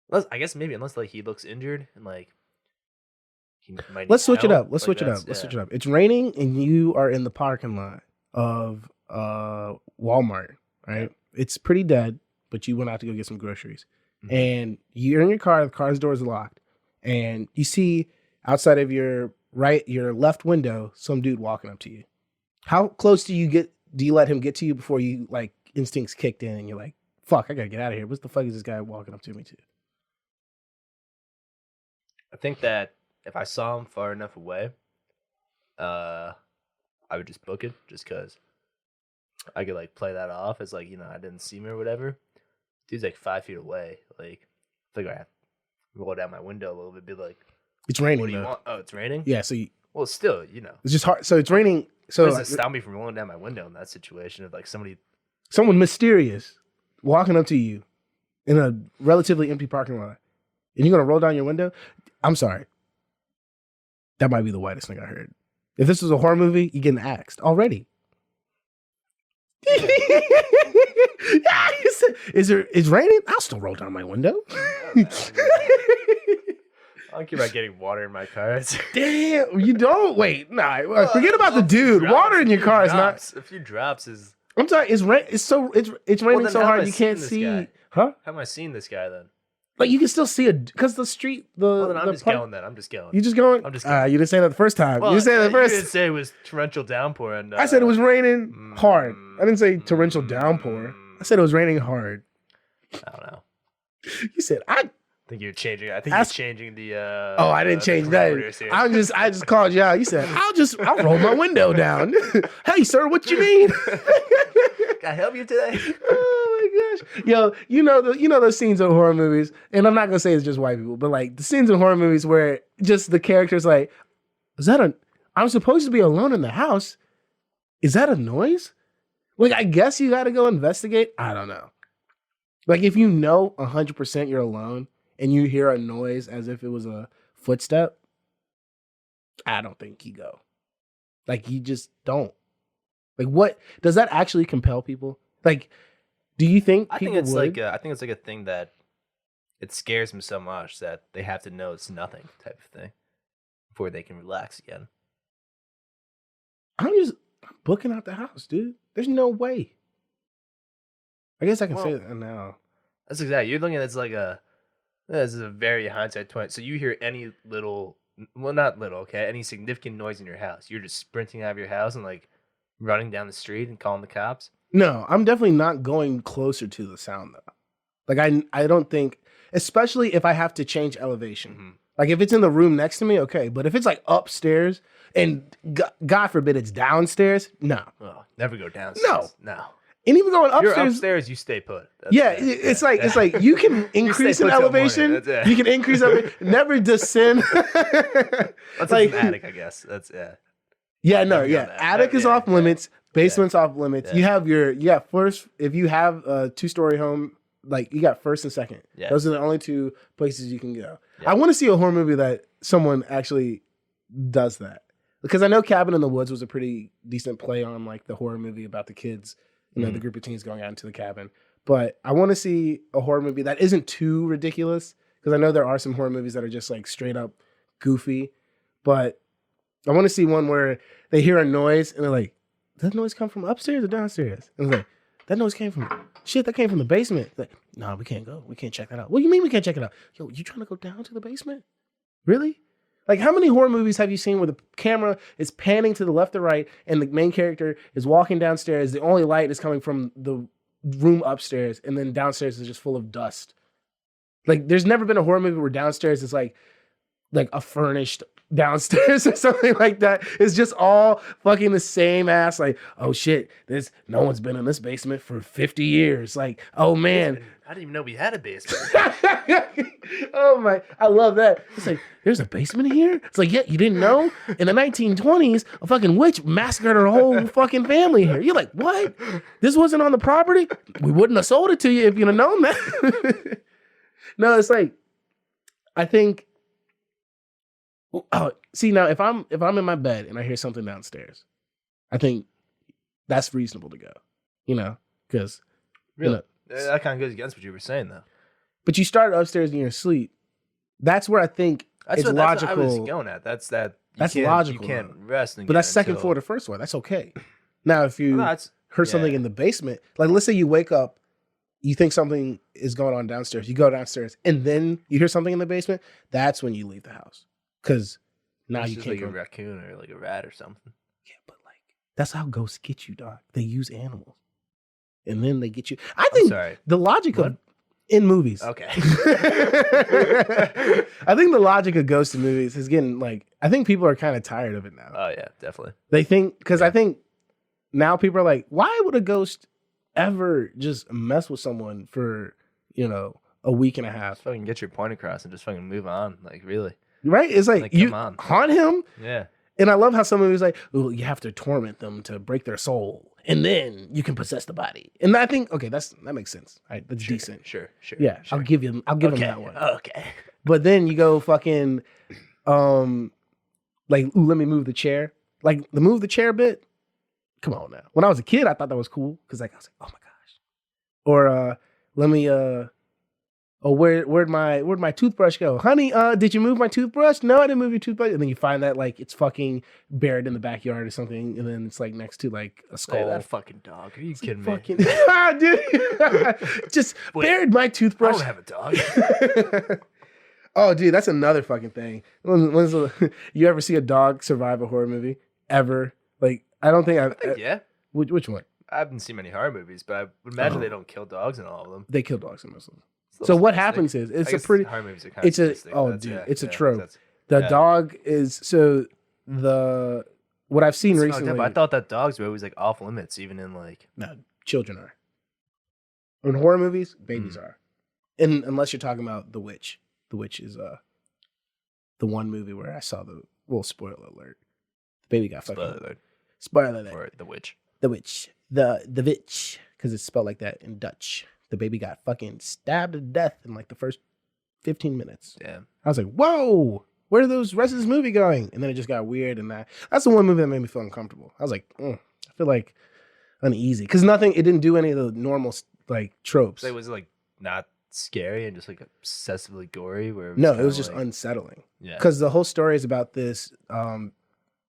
S2: Unless, I guess maybe unless like he looks injured and like he might.
S1: Let's switch it up.
S2: Let's switch it up.
S1: It's raining and you are in the parking lot of Walmart, right? Yeah. It's pretty dead, but you went out to go get some groceries. Mm-hmm. And you're in your car, the car's door is locked, and you see outside of your left window some dude walking up to you. How close do you let him get to you before you like instincts kicked in and you're like, fuck, I gotta get out of here. What the fuck is this guy walking up to me to?
S2: I think that if I saw him far enough away, I would just book it just because I could like play that off as like, I didn't see him or whatever. Dude's like 5 feet away. Like, I think I have to roll down my window a little bit, be like,
S1: it's raining.
S2: What do you want? Oh, it's raining?
S1: Yeah, so
S2: well, still,
S1: it's just hard. So it's raining. So
S2: does it stop me from rolling down my window in that situation of like
S1: someone mysterious walking up to you in a relatively empty parking lot, and you're gonna roll down your window? I'm sorry. That might be the whitest thing I heard. If this was a horror movie, you're getting axed already. It's raining? I'll still roll down my window.
S2: I don't care about getting water in my car.
S1: Damn, you don't? Wait, nah. Forget about the dude. Water in your car is not.
S2: A few drops is.
S1: I'm sorry. It's raining so hard you can't see. Huh?
S2: How am I seeing this guy then?
S1: Like you can still see it because the street.
S2: Then I'm just going. I'm just going.
S1: You just going?
S2: I'm just going.
S1: You didn't say that the first time.
S2: Well,
S1: you said that first.
S2: You didn't say it was torrential downpour, and
S1: I said it was raining hard. I didn't say torrential downpour. I said it was raining hard.
S2: I don't know.
S1: You said I
S2: think you're changing. I think you're changing the.
S1: I didn't change that. I just called you out. You said I'll roll my window down. Hey, sir, what you need?
S2: Can I help you today?
S1: Oh my gosh, yo, you know those scenes in horror movies, and I'm not gonna say it's just white people, but like the scenes in horror movies where just the characters like, I'm supposed to be alone in the house. Is that a noise? Like, I guess you got to go investigate. I don't know. Like, if you know 100% you're alone and you hear a noise as if it was a footstep, I don't think you go. Like, you just don't. Like, what does that actually compel people? Like, do you think people would?
S2: I think it's like a thing that it scares them so much that they have to know it's nothing type of thing before they can relax again.
S1: I'm booking out the house, dude. There's no way. I guess I can say that now.
S2: That's exactly. You're looking at it's like this is a very hindsight 20. So you hear any little, well, not little, okay, any significant noise in your house, you're just sprinting out of your house and like running down the street and calling the cops.
S1: No, I'm definitely not going closer to the sound though. Like I don't think, especially if I have to change elevation. Mm-hmm. Like if it's in the room next to me, okay. But if it's like upstairs and God forbid it's downstairs, no.
S2: Oh, never go downstairs.
S1: No. And even going upstairs,
S2: you're upstairs, you stay put.
S1: It's like you can increase in elevation. You can increase elevation. Never descend.
S2: That's like an attic, I guess. That's
S1: Yeah, no, yeah. Attic is off limits. Basement's off limits. Yeah. You got first. If you have a 2-story home, like you got first and second. Yeah. Those are the only 2 places you can go. Yeah. I want to see a horror movie that someone actually does that, because I know Cabin in the Woods was a pretty decent play on like the horror movie about the kids. The group of teens going out into the cabin. But I want to see a horror movie that isn't too ridiculous, because I know there are some horror movies that are just like straight up goofy. But I want to see one where they hear a noise and they're like, does that noise come from upstairs or downstairs? And it's like, that noise came from the basement. Like, no, we can't go. We can't check that out. What do you mean we can't check it out? Yo, you trying to go down to the basement? Really? Like, how many horror movies have you seen where the camera is panning to the left or right and the main character is walking downstairs, the only light is coming from the room upstairs, and then downstairs is just full of dust? Like, there's never been a horror movie where downstairs is like a furnished downstairs or something like that. It's just all fucking the same ass. Like, oh shit, no one's been in this basement for 50 years. Like, oh man.
S2: I didn't even know we had a basement.
S1: Oh my, I love that. It's like, there's a basement here? It's like, yeah, you didn't know? In the 1920s, a fucking witch massacred her whole fucking family here. You're like, what? This wasn't on the property? We wouldn't have sold it to you if you'd have known that. No, it's like, I think, oh, see now, if I'm in my bed and I hear something downstairs, I think that's reasonable to go, because
S2: Really? That kind of goes against what you were saying, though.
S1: But you start upstairs in your sleep. That's where I think it's logical. That's what I was
S2: going at. That's
S1: logical.
S2: You can't rest.
S1: But that's second floor to first floor. That's okay. Now, if you heard something in the basement, like let's say you wake up, you think something is going on downstairs. You go downstairs, and then you hear something in the basement. That's when you leave the house, because now you can't
S2: like a raccoon or like a rat or something.
S1: Yeah, but like that's how ghosts get you, dog. They use animals, and then they get you. I think the logic of in movies.
S2: Okay.
S1: I think the logic of ghosts in movies is getting like. I think people are kind of tired of it now.
S2: Oh yeah, definitely.
S1: They think because I think now people are like, why would a ghost ever just mess with someone for a week and a half?
S2: Just fucking get your point across and just fucking move on. Like really,
S1: right? It's like you haunt him.
S2: Yeah.
S1: And I love how some movies like, well, you have to torment them to break their soul, and then you can possess the body. And I think that makes sense. Right? That's decent.
S2: Sure.
S1: Yeah,
S2: sure.
S1: I'll give him that one.
S2: Okay.
S1: But then you go fucking, like, ooh, let me move the chair. Like the move the chair bit. Come on now. When I was a kid, I thought that was cool because like I was like, oh my gosh. Or let me where'd my toothbrush go? Honey, did you move my toothbrush? No, I didn't move your toothbrush. And then you find that like it's fucking buried in the backyard or something, and then it's like next to like a skull.
S2: Hey, that fucking dog. Are you kidding me?
S1: Dude. Just buried my toothbrush.
S2: I don't have a dog.
S1: Oh, dude, that's another fucking thing. You ever see a dog survive a horror movie? Ever? Like, I don't think I've.
S2: Yeah.
S1: Which one?
S2: I haven't seen many horror movies, but I would imagine they don't kill dogs in all of them.
S1: They kill dogs in most of them. So what happens is it's a pretty.
S2: Horror movies are kind of
S1: it's a trope. The dog is what I've seen recently.
S2: I thought that dogs were always like off limits, even in like.
S1: No, children are. In horror movies, babies are, and unless you're talking about The Witch. The Witch is the one movie where I saw spoiler alert. The baby got fucking spoiler alert
S2: for The Witch.
S1: The Witch. The Witch, because it's spelled like that in Dutch. The baby got fucking stabbed to death in like the first 15 minutes.
S2: Yeah.
S1: I was like, whoa, where are those rest of this movie going? And then it just got weird, and that's the one movie that made me feel uncomfortable. I was like, I feel like uneasy because it didn't do any of the normal like tropes.
S2: So it was like not scary and just like obsessively gory. It
S1: was just unsettling.
S2: Yeah. Because
S1: the whole story is about this.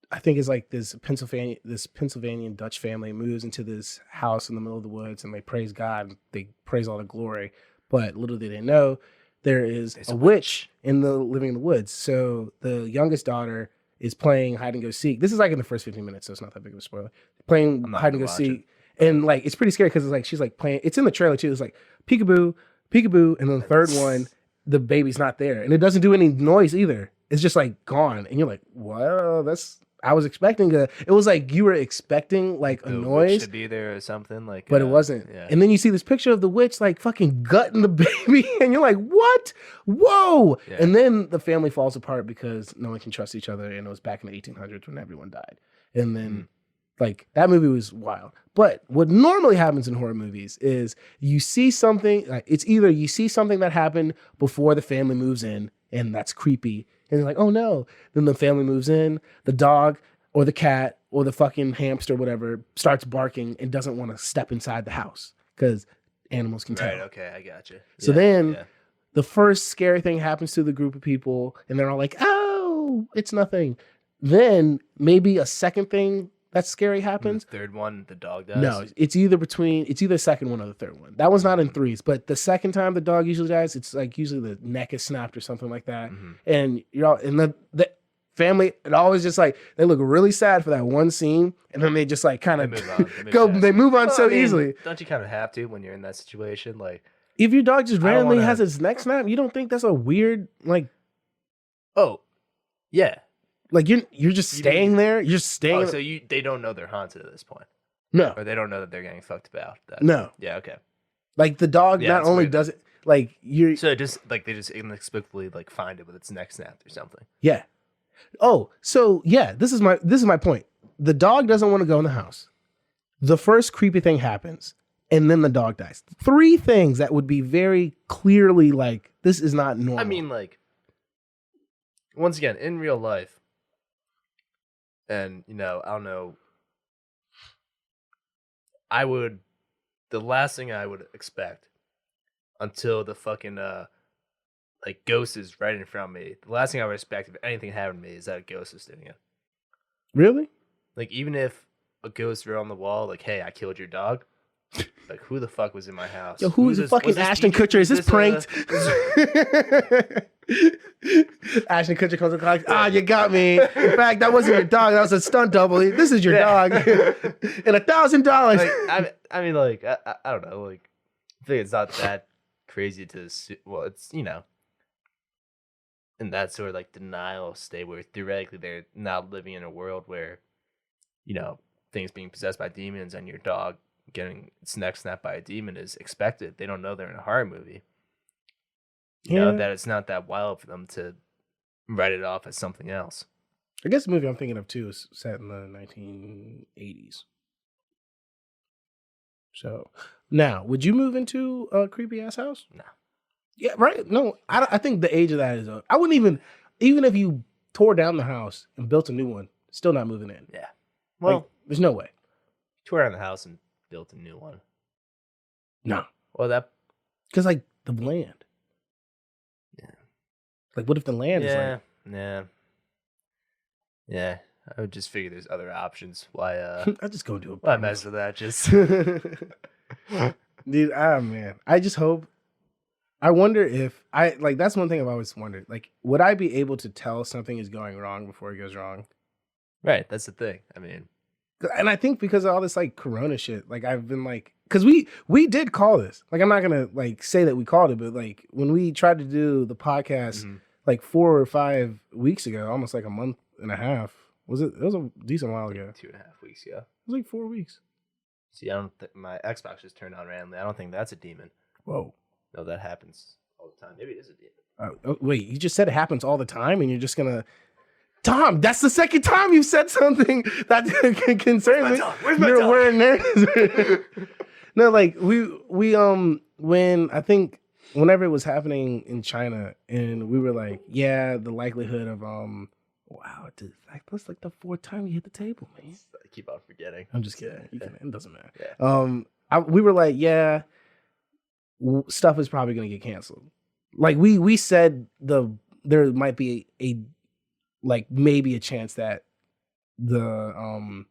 S1: I think it's like this Pennsylvanian Dutch family moves into this house in the middle of the woods, and they praise God. And they praise all the glory, but little did they know there is a witch living in the woods. So the youngest daughter is playing hide and go seek. This is like in the first 15 minutes, so it's not that big of a spoiler. Playing hide and go seek, and like it's pretty scary because it's like she's like playing. It's in the trailer too. It's like peekaboo, peekaboo, and then the third one, the baby's not there, and it doesn't do any noise either. It's just like gone, and you're like, well, I was expecting it was like you were expecting like a noise
S2: to be there or something like,
S1: but it wasn't. Yeah. And then you see this picture of the witch like fucking gutting the baby, and you're like, what? Whoa! Yeah. And then the family falls apart because no one can trust each other, and it was back in the 1800s when everyone died. And then like that movie was wild. But what normally happens in horror movies is you see something. It's either you see something that happened before the family moves in, and that's creepy. And they're like, oh no. Then the family moves in, the dog or the cat or the fucking hamster, whatever, starts barking and doesn't want to step inside the house because animals can tell.
S2: Right, okay, I got you.
S1: So then the first scary thing happens to the group of people, and they're all like, oh, it's nothing. Then maybe a second thing that's scary happens.
S2: The third one, the dog dies?
S1: No, it's either the second one or the third one. That one's not in threes, but the second time the dog usually dies, it's like usually the neck is snapped or something like that. Mm-hmm. And you're all in the family, it always just like they look really sad for that one scene, and then they just like kind of they move on so easily.
S2: Don't you kind of have to when you're in that situation? Like
S1: if your dog just randomly has its neck snapped, you don't think that's a weird like?
S2: Oh, yeah.
S1: Like you're just staying there. You're just staying.
S2: Oh, so they don't know they're haunted at this point,
S1: no,
S2: or they don't know that they're getting fucked about.
S1: no.
S2: Yeah. Okay.
S1: Like the dog
S2: Yeah,
S1: not
S2: it's
S1: only
S2: weird.
S1: does it, like you're.
S2: So just like they just inexplicably like find it with its neck snapped or something.
S1: Yeah. Oh, so yeah, this is my point. The dog doesn't want to go in the house. The first creepy thing happens, and then the dog dies. 3 things that would be very clearly like this is not normal.
S2: I mean, like, once again, in real life, and I don't know. The last thing I would expect until the fucking like ghost is right in front of me. The last thing I would expect if anything happened to me is that a ghost is doing it.
S1: Really?
S2: Like, even if a ghost were on the wall, like, hey, I killed your dog. Like, who the fuck was in my house?
S1: Yo, who's fucking Ashton Kutcher? Is this pranked? Ashton Kutcher comes across. You got me. In fact, that wasn't your dog. That was a stunt double. This is your dog. And $1,000.
S2: Like, I mean, like, I don't know. Like, I think it's not that crazy to well, it's in that sort of like denial state where theoretically they're not living in a world where things being possessed by demons and your dog getting its neck snapped by a demon is expected. They don't know they're in a horror movie. You know that it's not that wild for them to write it off as something else.
S1: I guess the movie I'm thinking of too is set in the 1980s. So now, would you move into a creepy ass house?
S2: No.
S1: Yeah, right. No, I think the age of that is. I wouldn't even if you tore down the house and built a new one, still not moving in.
S2: Yeah. Well,
S1: like, there's no way.
S2: Tore down the house and built a new one.
S1: No.
S2: Well,
S1: because like the land.
S2: Yeah.
S1: Like, what if the land is like?
S2: Yeah. I would just figure there's other options. Why?
S1: I just go do it.
S2: Why mess with that? Just.
S1: Dude, man. I just hope. I wonder if that's one thing I've always wondered. Like, would I be able to tell something is going wrong before it goes wrong?
S2: Right. That's the thing. I mean,
S1: and I think because of all this like Corona shit, like I've been like, because we did call this. Like, I'm not gonna like say that we called it, but like when we tried to do the podcast like 4 or 5 weeks ago, almost like a month and a half. Was it? It was a decent while ago.
S2: 2.5 weeks ago. It
S1: was like 4 weeks.
S2: See, I don't think my Xbox just turned on randomly. I don't think that's a demon.
S1: Whoa.
S2: No, that happens all the time. Maybe it is a demon.
S1: Wait, you just said it happens all the time, and you're just gonna. Tom, that's the second time you've said something that concerns me.
S2: Where's my dog?
S1: Wearing nerves. No, like we when I think whenever it was happening in China, and we were like, yeah, the likelihood of wow, dude, that's like the 4th time you hit the table, man.
S2: I keep on forgetting.
S1: I'm just kidding. It doesn't matter.
S2: Yeah.
S1: We were like, yeah, stuff is probably gonna get canceled. Like we said there might be a like maybe a chance that the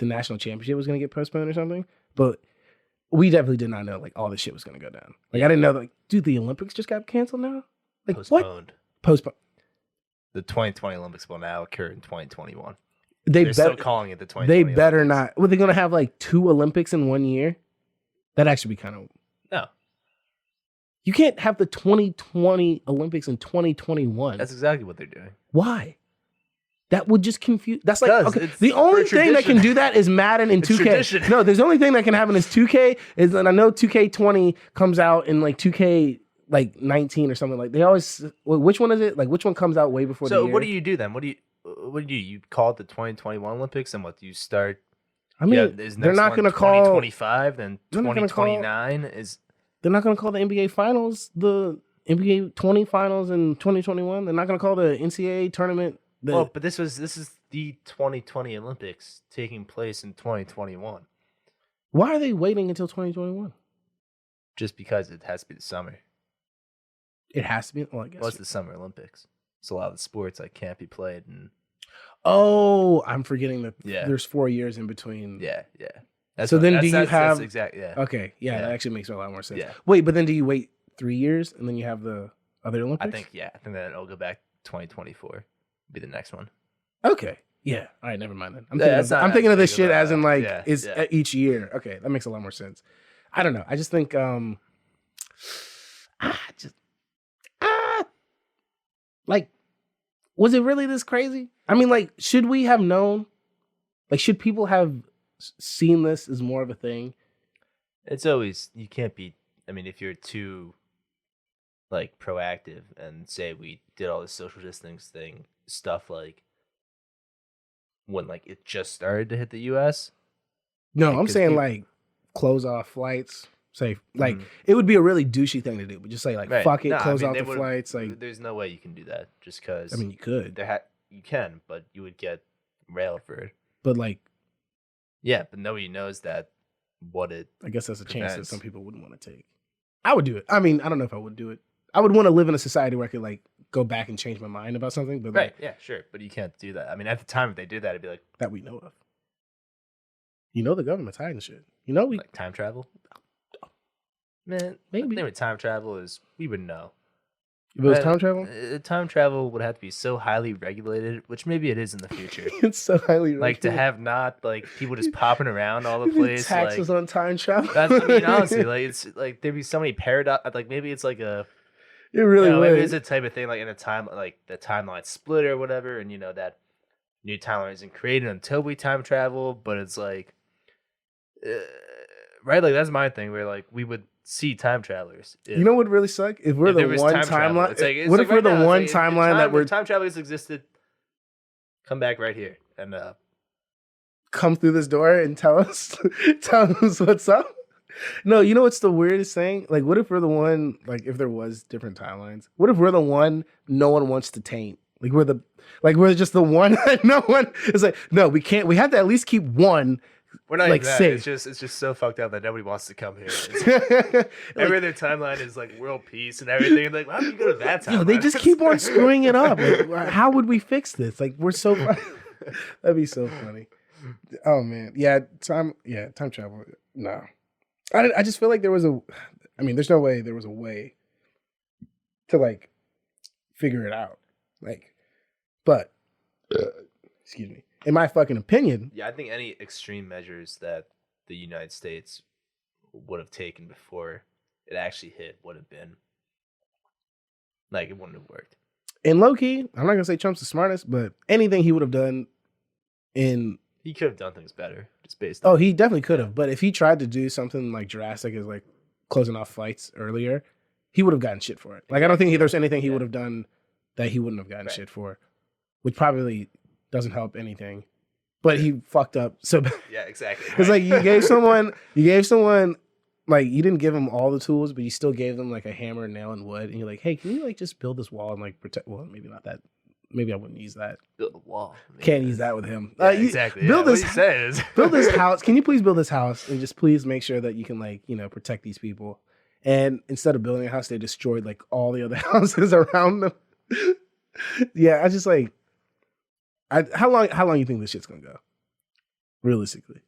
S1: national championship was gonna get postponed or something, but we definitely did not know like all this shit was gonna go down. Like I didn't know like, dude, the Olympics just got canceled now. Like
S2: postponed.
S1: What? Postponed.
S2: The 2020 Olympics will now occur in 2021.
S1: They're
S2: still calling it the 2020.
S1: They better Olympics. Not. Were they gonna have like 2 Olympics in 1 year? That'd actually be kind of.
S2: No. You
S1: can't have the 2020 Olympics in 2021.
S2: That's exactly what they're doing.
S1: Why? That would just confuse. That's like okay. The
S2: for
S1: only thing that can do that is Madden and 2K.
S2: Tradition.
S1: No, there's the only thing that can happen is 2K. Is and I know 2K20 comes out in like 2K like 19 or something like. They always. Which one is it? Like which one comes out way before?
S2: So
S1: the year?
S2: What do you do then? What do you do? You call it the 2021 Olympics, and what do you start?
S1: I mean, they're not going to call
S2: 2025. Then 2029 is.
S1: They're not going to call the NBA Finals the NBA 20 Finals in 2021. They're not going to call the NCAA tournament.
S2: Well, but this is the 2020 Olympics taking place in 2021.
S1: Why are they waiting until 2021?
S2: Just because it has to be the summer.
S1: It has to be. Well, I guess.
S2: Well, it's the Summer Olympics. So a lot of the sports like can't be played. And
S1: oh, I'm forgetting that. Yeah. There's 4 years in between.
S2: Yeah.
S1: So then, do you have?
S2: That's exactly. Yeah.
S1: Okay. Yeah, that actually makes a lot more sense.
S2: Yeah.
S1: Wait, but then do you wait 3 years and then you have the other Olympics?
S2: I think that it'll go back 2024. Be the next one.
S1: Okay. Yeah. All right. Never mind then. I'm thinking of this shit as in like each year. Okay, that makes a lot more sense. I don't know. I just think like Was it really this crazy? I mean, like, should we have known? Like, should people have seen this as more of a thing?
S2: It's always, you can't be, I mean, if you're too, like, proactive and say we did all this social distancing stuff, like, when, like, it just started to hit the U.S.?
S1: No, I'm saying, like, close off flights. Say, like, it would be a really douchey thing to do, but just say, like, fuck it, close off the flights. Like,
S2: there's no way you can do that just because.
S1: I mean, you could.
S2: You can, but you would get railed for it.
S1: But, like.
S2: Yeah, but nobody knows that
S1: I guess that's a chance that some people wouldn't want to take. I would do it. I mean, I don't know if I would do it. I would want to live in a society where I could, like, go back and change my mind about something. But
S2: right, yeah, sure. But you can't do that. I mean, at the time, if they did that, it'd be like.
S1: That we know of. You know the government's hiding shit. You know we.
S2: Like time travel? Man, maybe. The thing with time travel is we would know.
S1: If it was time travel?
S2: Time travel would have to be so highly regulated, which maybe it is in the future.
S1: It's so highly regulated.
S2: Like, to have not, like, people just popping around all the place.
S1: Taxes
S2: like,
S1: on time travel?
S2: I mean, honestly, like, it's like there'd be so many paradox. Like, maybe it's like a.
S1: It really would.
S2: Maybe it's a type of thing, like, in a time, like, the timeline split or whatever, and, that new timeline isn't created until we time travel, but it's like. Right? Like, that's my thing, where, like, we would see time travelers.
S1: You know what would really suck? If we're the one timeline. What if we're the one timeline that we're
S2: time travel has existed? Come back right here and
S1: come through this door and tell us what's up. No, you know what's the weirdest thing? Like, what if we're the one? Like, if there was different timelines, what if we're the one no one wants to taint? Like, we're just the one that no one is like. No, we can't. We have to at least keep one.
S2: We're not
S1: like
S2: that.
S1: safe.
S2: It's just so fucked up that nobody wants to come here. Every other timeline is like world peace and everything. And like, why don't you go to that timeline?
S1: They just keep on screwing it up. Like, how would we fix this? Like, we're so that'd be so funny. Oh man, time travel. No, I just feel like there was there's no way there was a way to like figure it out. Like, but excuse me. In my fucking opinion.
S2: Yeah, I think any extreme measures that the United States would have taken before it actually hit would have been like, it wouldn't have worked.
S1: And low key, I'm not gonna say Trump's the smartest, but anything he would have done
S2: he could have done things better, just based on.
S1: Oh, he definitely could have. But if he tried to do something like drastic as like closing off flights earlier, he would have gotten shit for it. Like, I don't think there's anything he would have done that he wouldn't have gotten shit for, which probably doesn't help anything, but he fucked up so bad.
S2: Yeah, exactly.
S1: It's like you gave someone, like, you didn't give them all the tools, but you still gave them like a hammer, nail, and wood, and you're like, hey, can you like just build this wall and like protect? Well, maybe not that. Maybe I wouldn't use that.
S2: Build a wall.
S1: Can't use that with him.
S2: Yeah, exactly.
S1: Build this. Build this house. Can you please build this house and just please make sure that you can like protect these people? And instead of building a house, they destroyed like all the other houses around them. Yeah, I just like. How long you think this shit's gonna go? Realistically,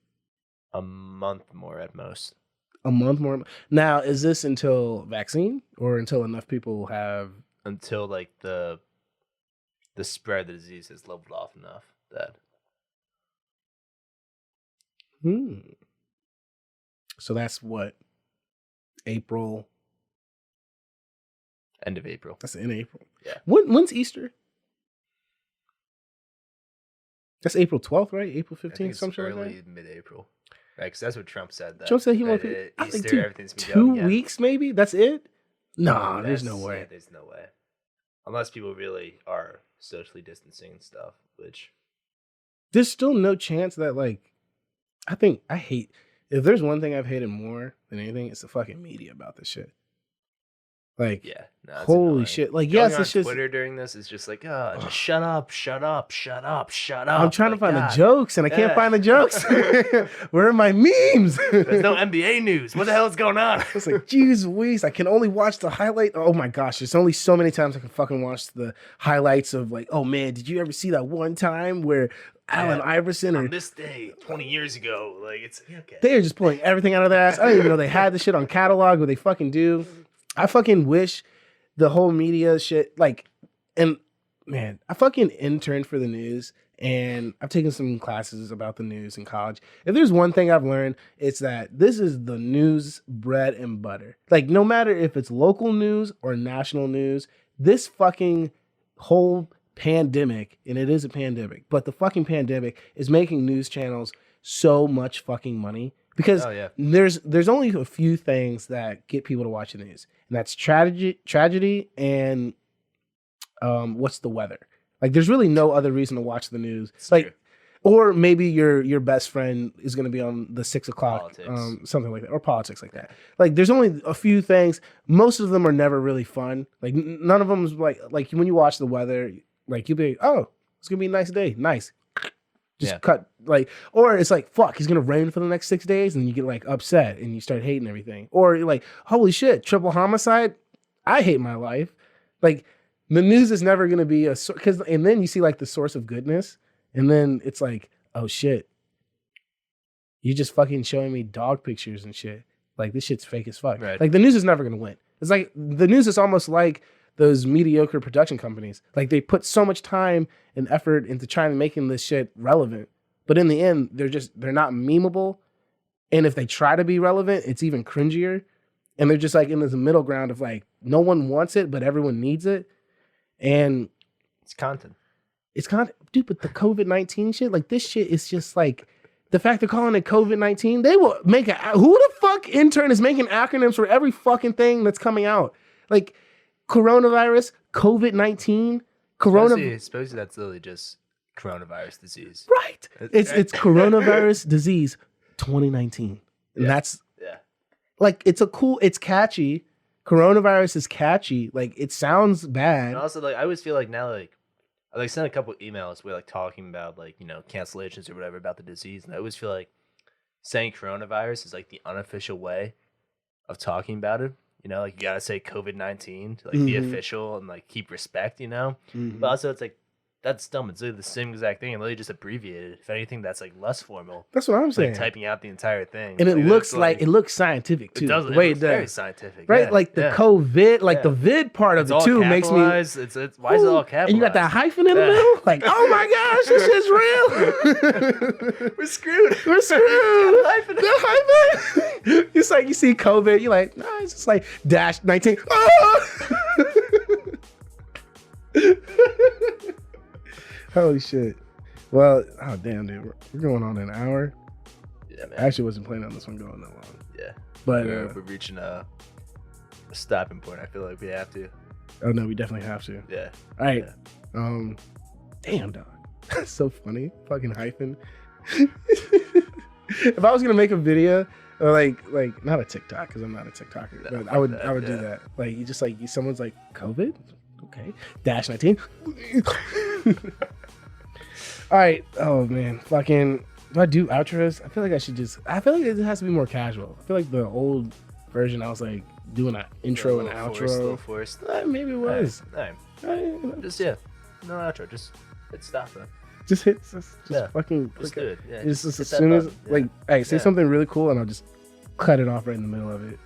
S2: a month more at most.
S1: A month more. Now, is this until vaccine or until enough people have?
S2: Until like the spread of the disease has leveled off enough that.
S1: So that's what? April.
S2: End of April.
S1: That's in April.
S2: Yeah.
S1: When's Easter? That's April 12th, right? April 15th, something like that?
S2: Early mid-April. Right, because that's what Trump said.
S1: Trump said he wanted
S2: Easter, everything's been
S1: 2 weeks, maybe? That's it? No, there's no way.
S2: Yeah, there's no way. Unless people really are socially distancing and stuff, which...
S1: There's still no chance that, like... If there's one thing I've hated more than anything, it's the fucking media about this shit. Like,
S2: yeah,
S1: holy shit! Like, yes, it's just
S2: Twitter during this is just like, just shut up, shut up, shut up, shut up.
S1: I'm trying to find the jokes, and I can't find the jokes. Where are my memes?
S2: There's no NBA news. What the hell is going on?
S1: It's like, geez Louise, I can only watch the highlight. Oh my gosh, there's only so many times I can fucking watch the highlights of like, oh man, did you ever see that one time where Allen Iverson
S2: on this day 20 years ago? Like, it's okay.
S1: They are just pulling everything out of their ass. I didn't even know they had the shit on catalog, but they fucking do. I fucking wish the whole media shit, like, and man, I fucking interned for the news and I've taken some classes about the news in college. If there's one thing I've learned, it's that this is the news bread and butter. Like, no matter if it's local news or national news, this fucking whole pandemic, and it is a pandemic, but the fucking pandemic is making news channels so much fucking money because there's only a few things that get people to watch the news, and that's tragedy, and what's the weather. Like, there's really no other reason to watch the news.
S2: It's
S1: like,
S2: true.
S1: or maybe your best friend is going to be on the 6 o'clock,
S2: Politics.
S1: something like that, or politics like that. Like, there's only a few things. Most of them are never really fun. Like, none of them is like when you watch the weather, like, you'll be, oh, it's gonna be a nice day, nice. Just cut, like, or it's like, fuck, he's gonna rain for the next 6 days, and you get like upset and you start hating everything. Or you're like, holy shit, triple homicide, I hate my life. Like, the news is never gonna be and then you see like the source of goodness. And then it's like, oh shit, you just fucking showing me dog pictures and shit. Like, this shit's fake as fuck.
S2: Right.
S1: Like, the news is never gonna win. It's like the news is almost like those mediocre production companies. Like, they put so much time and effort into trying to making this shit relevant, but in the end, they're not memeable. And if they try to be relevant, it's even cringier. And they're just like in this middle ground of like, no one wants it, but everyone needs it. And
S2: It's content.
S1: it's kind of, dude, but the COVID-19 shit, like, this shit is just like, the fact they're calling it COVID-19, they will make who the fuck intern is making acronyms for every fucking thing that's coming out? Like, coronavirus, COVID-19,
S2: Suppose that's literally just coronavirus disease.
S1: Right. It's coronavirus disease 2019. And that's, like, it's catchy. Coronavirus is catchy. Like, it sounds bad.
S2: And also, like, I always feel like now, like, I sent a couple emails where, like, talking about, like, you know, cancellations or whatever about the disease, and I always feel like saying coronavirus is like the unofficial way of talking about it. You know, like, you gotta say COVID-19 to, like, be official and, like, keep respect. You know, but also it's like, that's dumb. It's literally the same exact thing, and literally just abbreviated. If anything, that's like less formal.
S1: That's what I'm saying.
S2: Like typing out the entire thing,
S1: and it looks like it looks scientific too.
S2: It does.
S1: The way
S2: it looks very scientific,
S1: right?
S2: Yeah,
S1: Like the COVID, like the vid part of it too makes me.
S2: It's why is it all capitalized?
S1: And you got that hyphen in the middle. Like, oh my gosh, this shit's real.
S2: We're screwed.
S1: We're screwed. The hyphen. It's like you see COVID, you're like, nah, it's just like -19. Oh! Holy shit. Well, oh damn, dude. We're going on an hour.
S2: Yeah, man.
S1: I actually wasn't planning on this one going that long.
S2: Yeah.
S1: But
S2: we're reaching a stopping point. I feel like we have to.
S1: Oh no, we definitely have to.
S2: Yeah.
S1: All right.
S2: Yeah.
S1: Damn, dog. That's so funny. Fucking hyphen. If I was gonna make a video, or like not a TikTok, because I'm not a TikToker, but I would do that. Like, you just like someone's like, COVID? Okay. -19. All right. Oh man. Fucking. Do I do outros? I feel like it has to be more casual. I feel like the old version, I was like doing an intro and outro.
S2: A little forced.
S1: Maybe it was.
S2: Just no outro. Just hit stop it.
S1: Just fucking.
S2: Just do it. Yeah.
S1: Just as soon as like, hey, say something really cool, and I'll just cut it off right in the middle of it.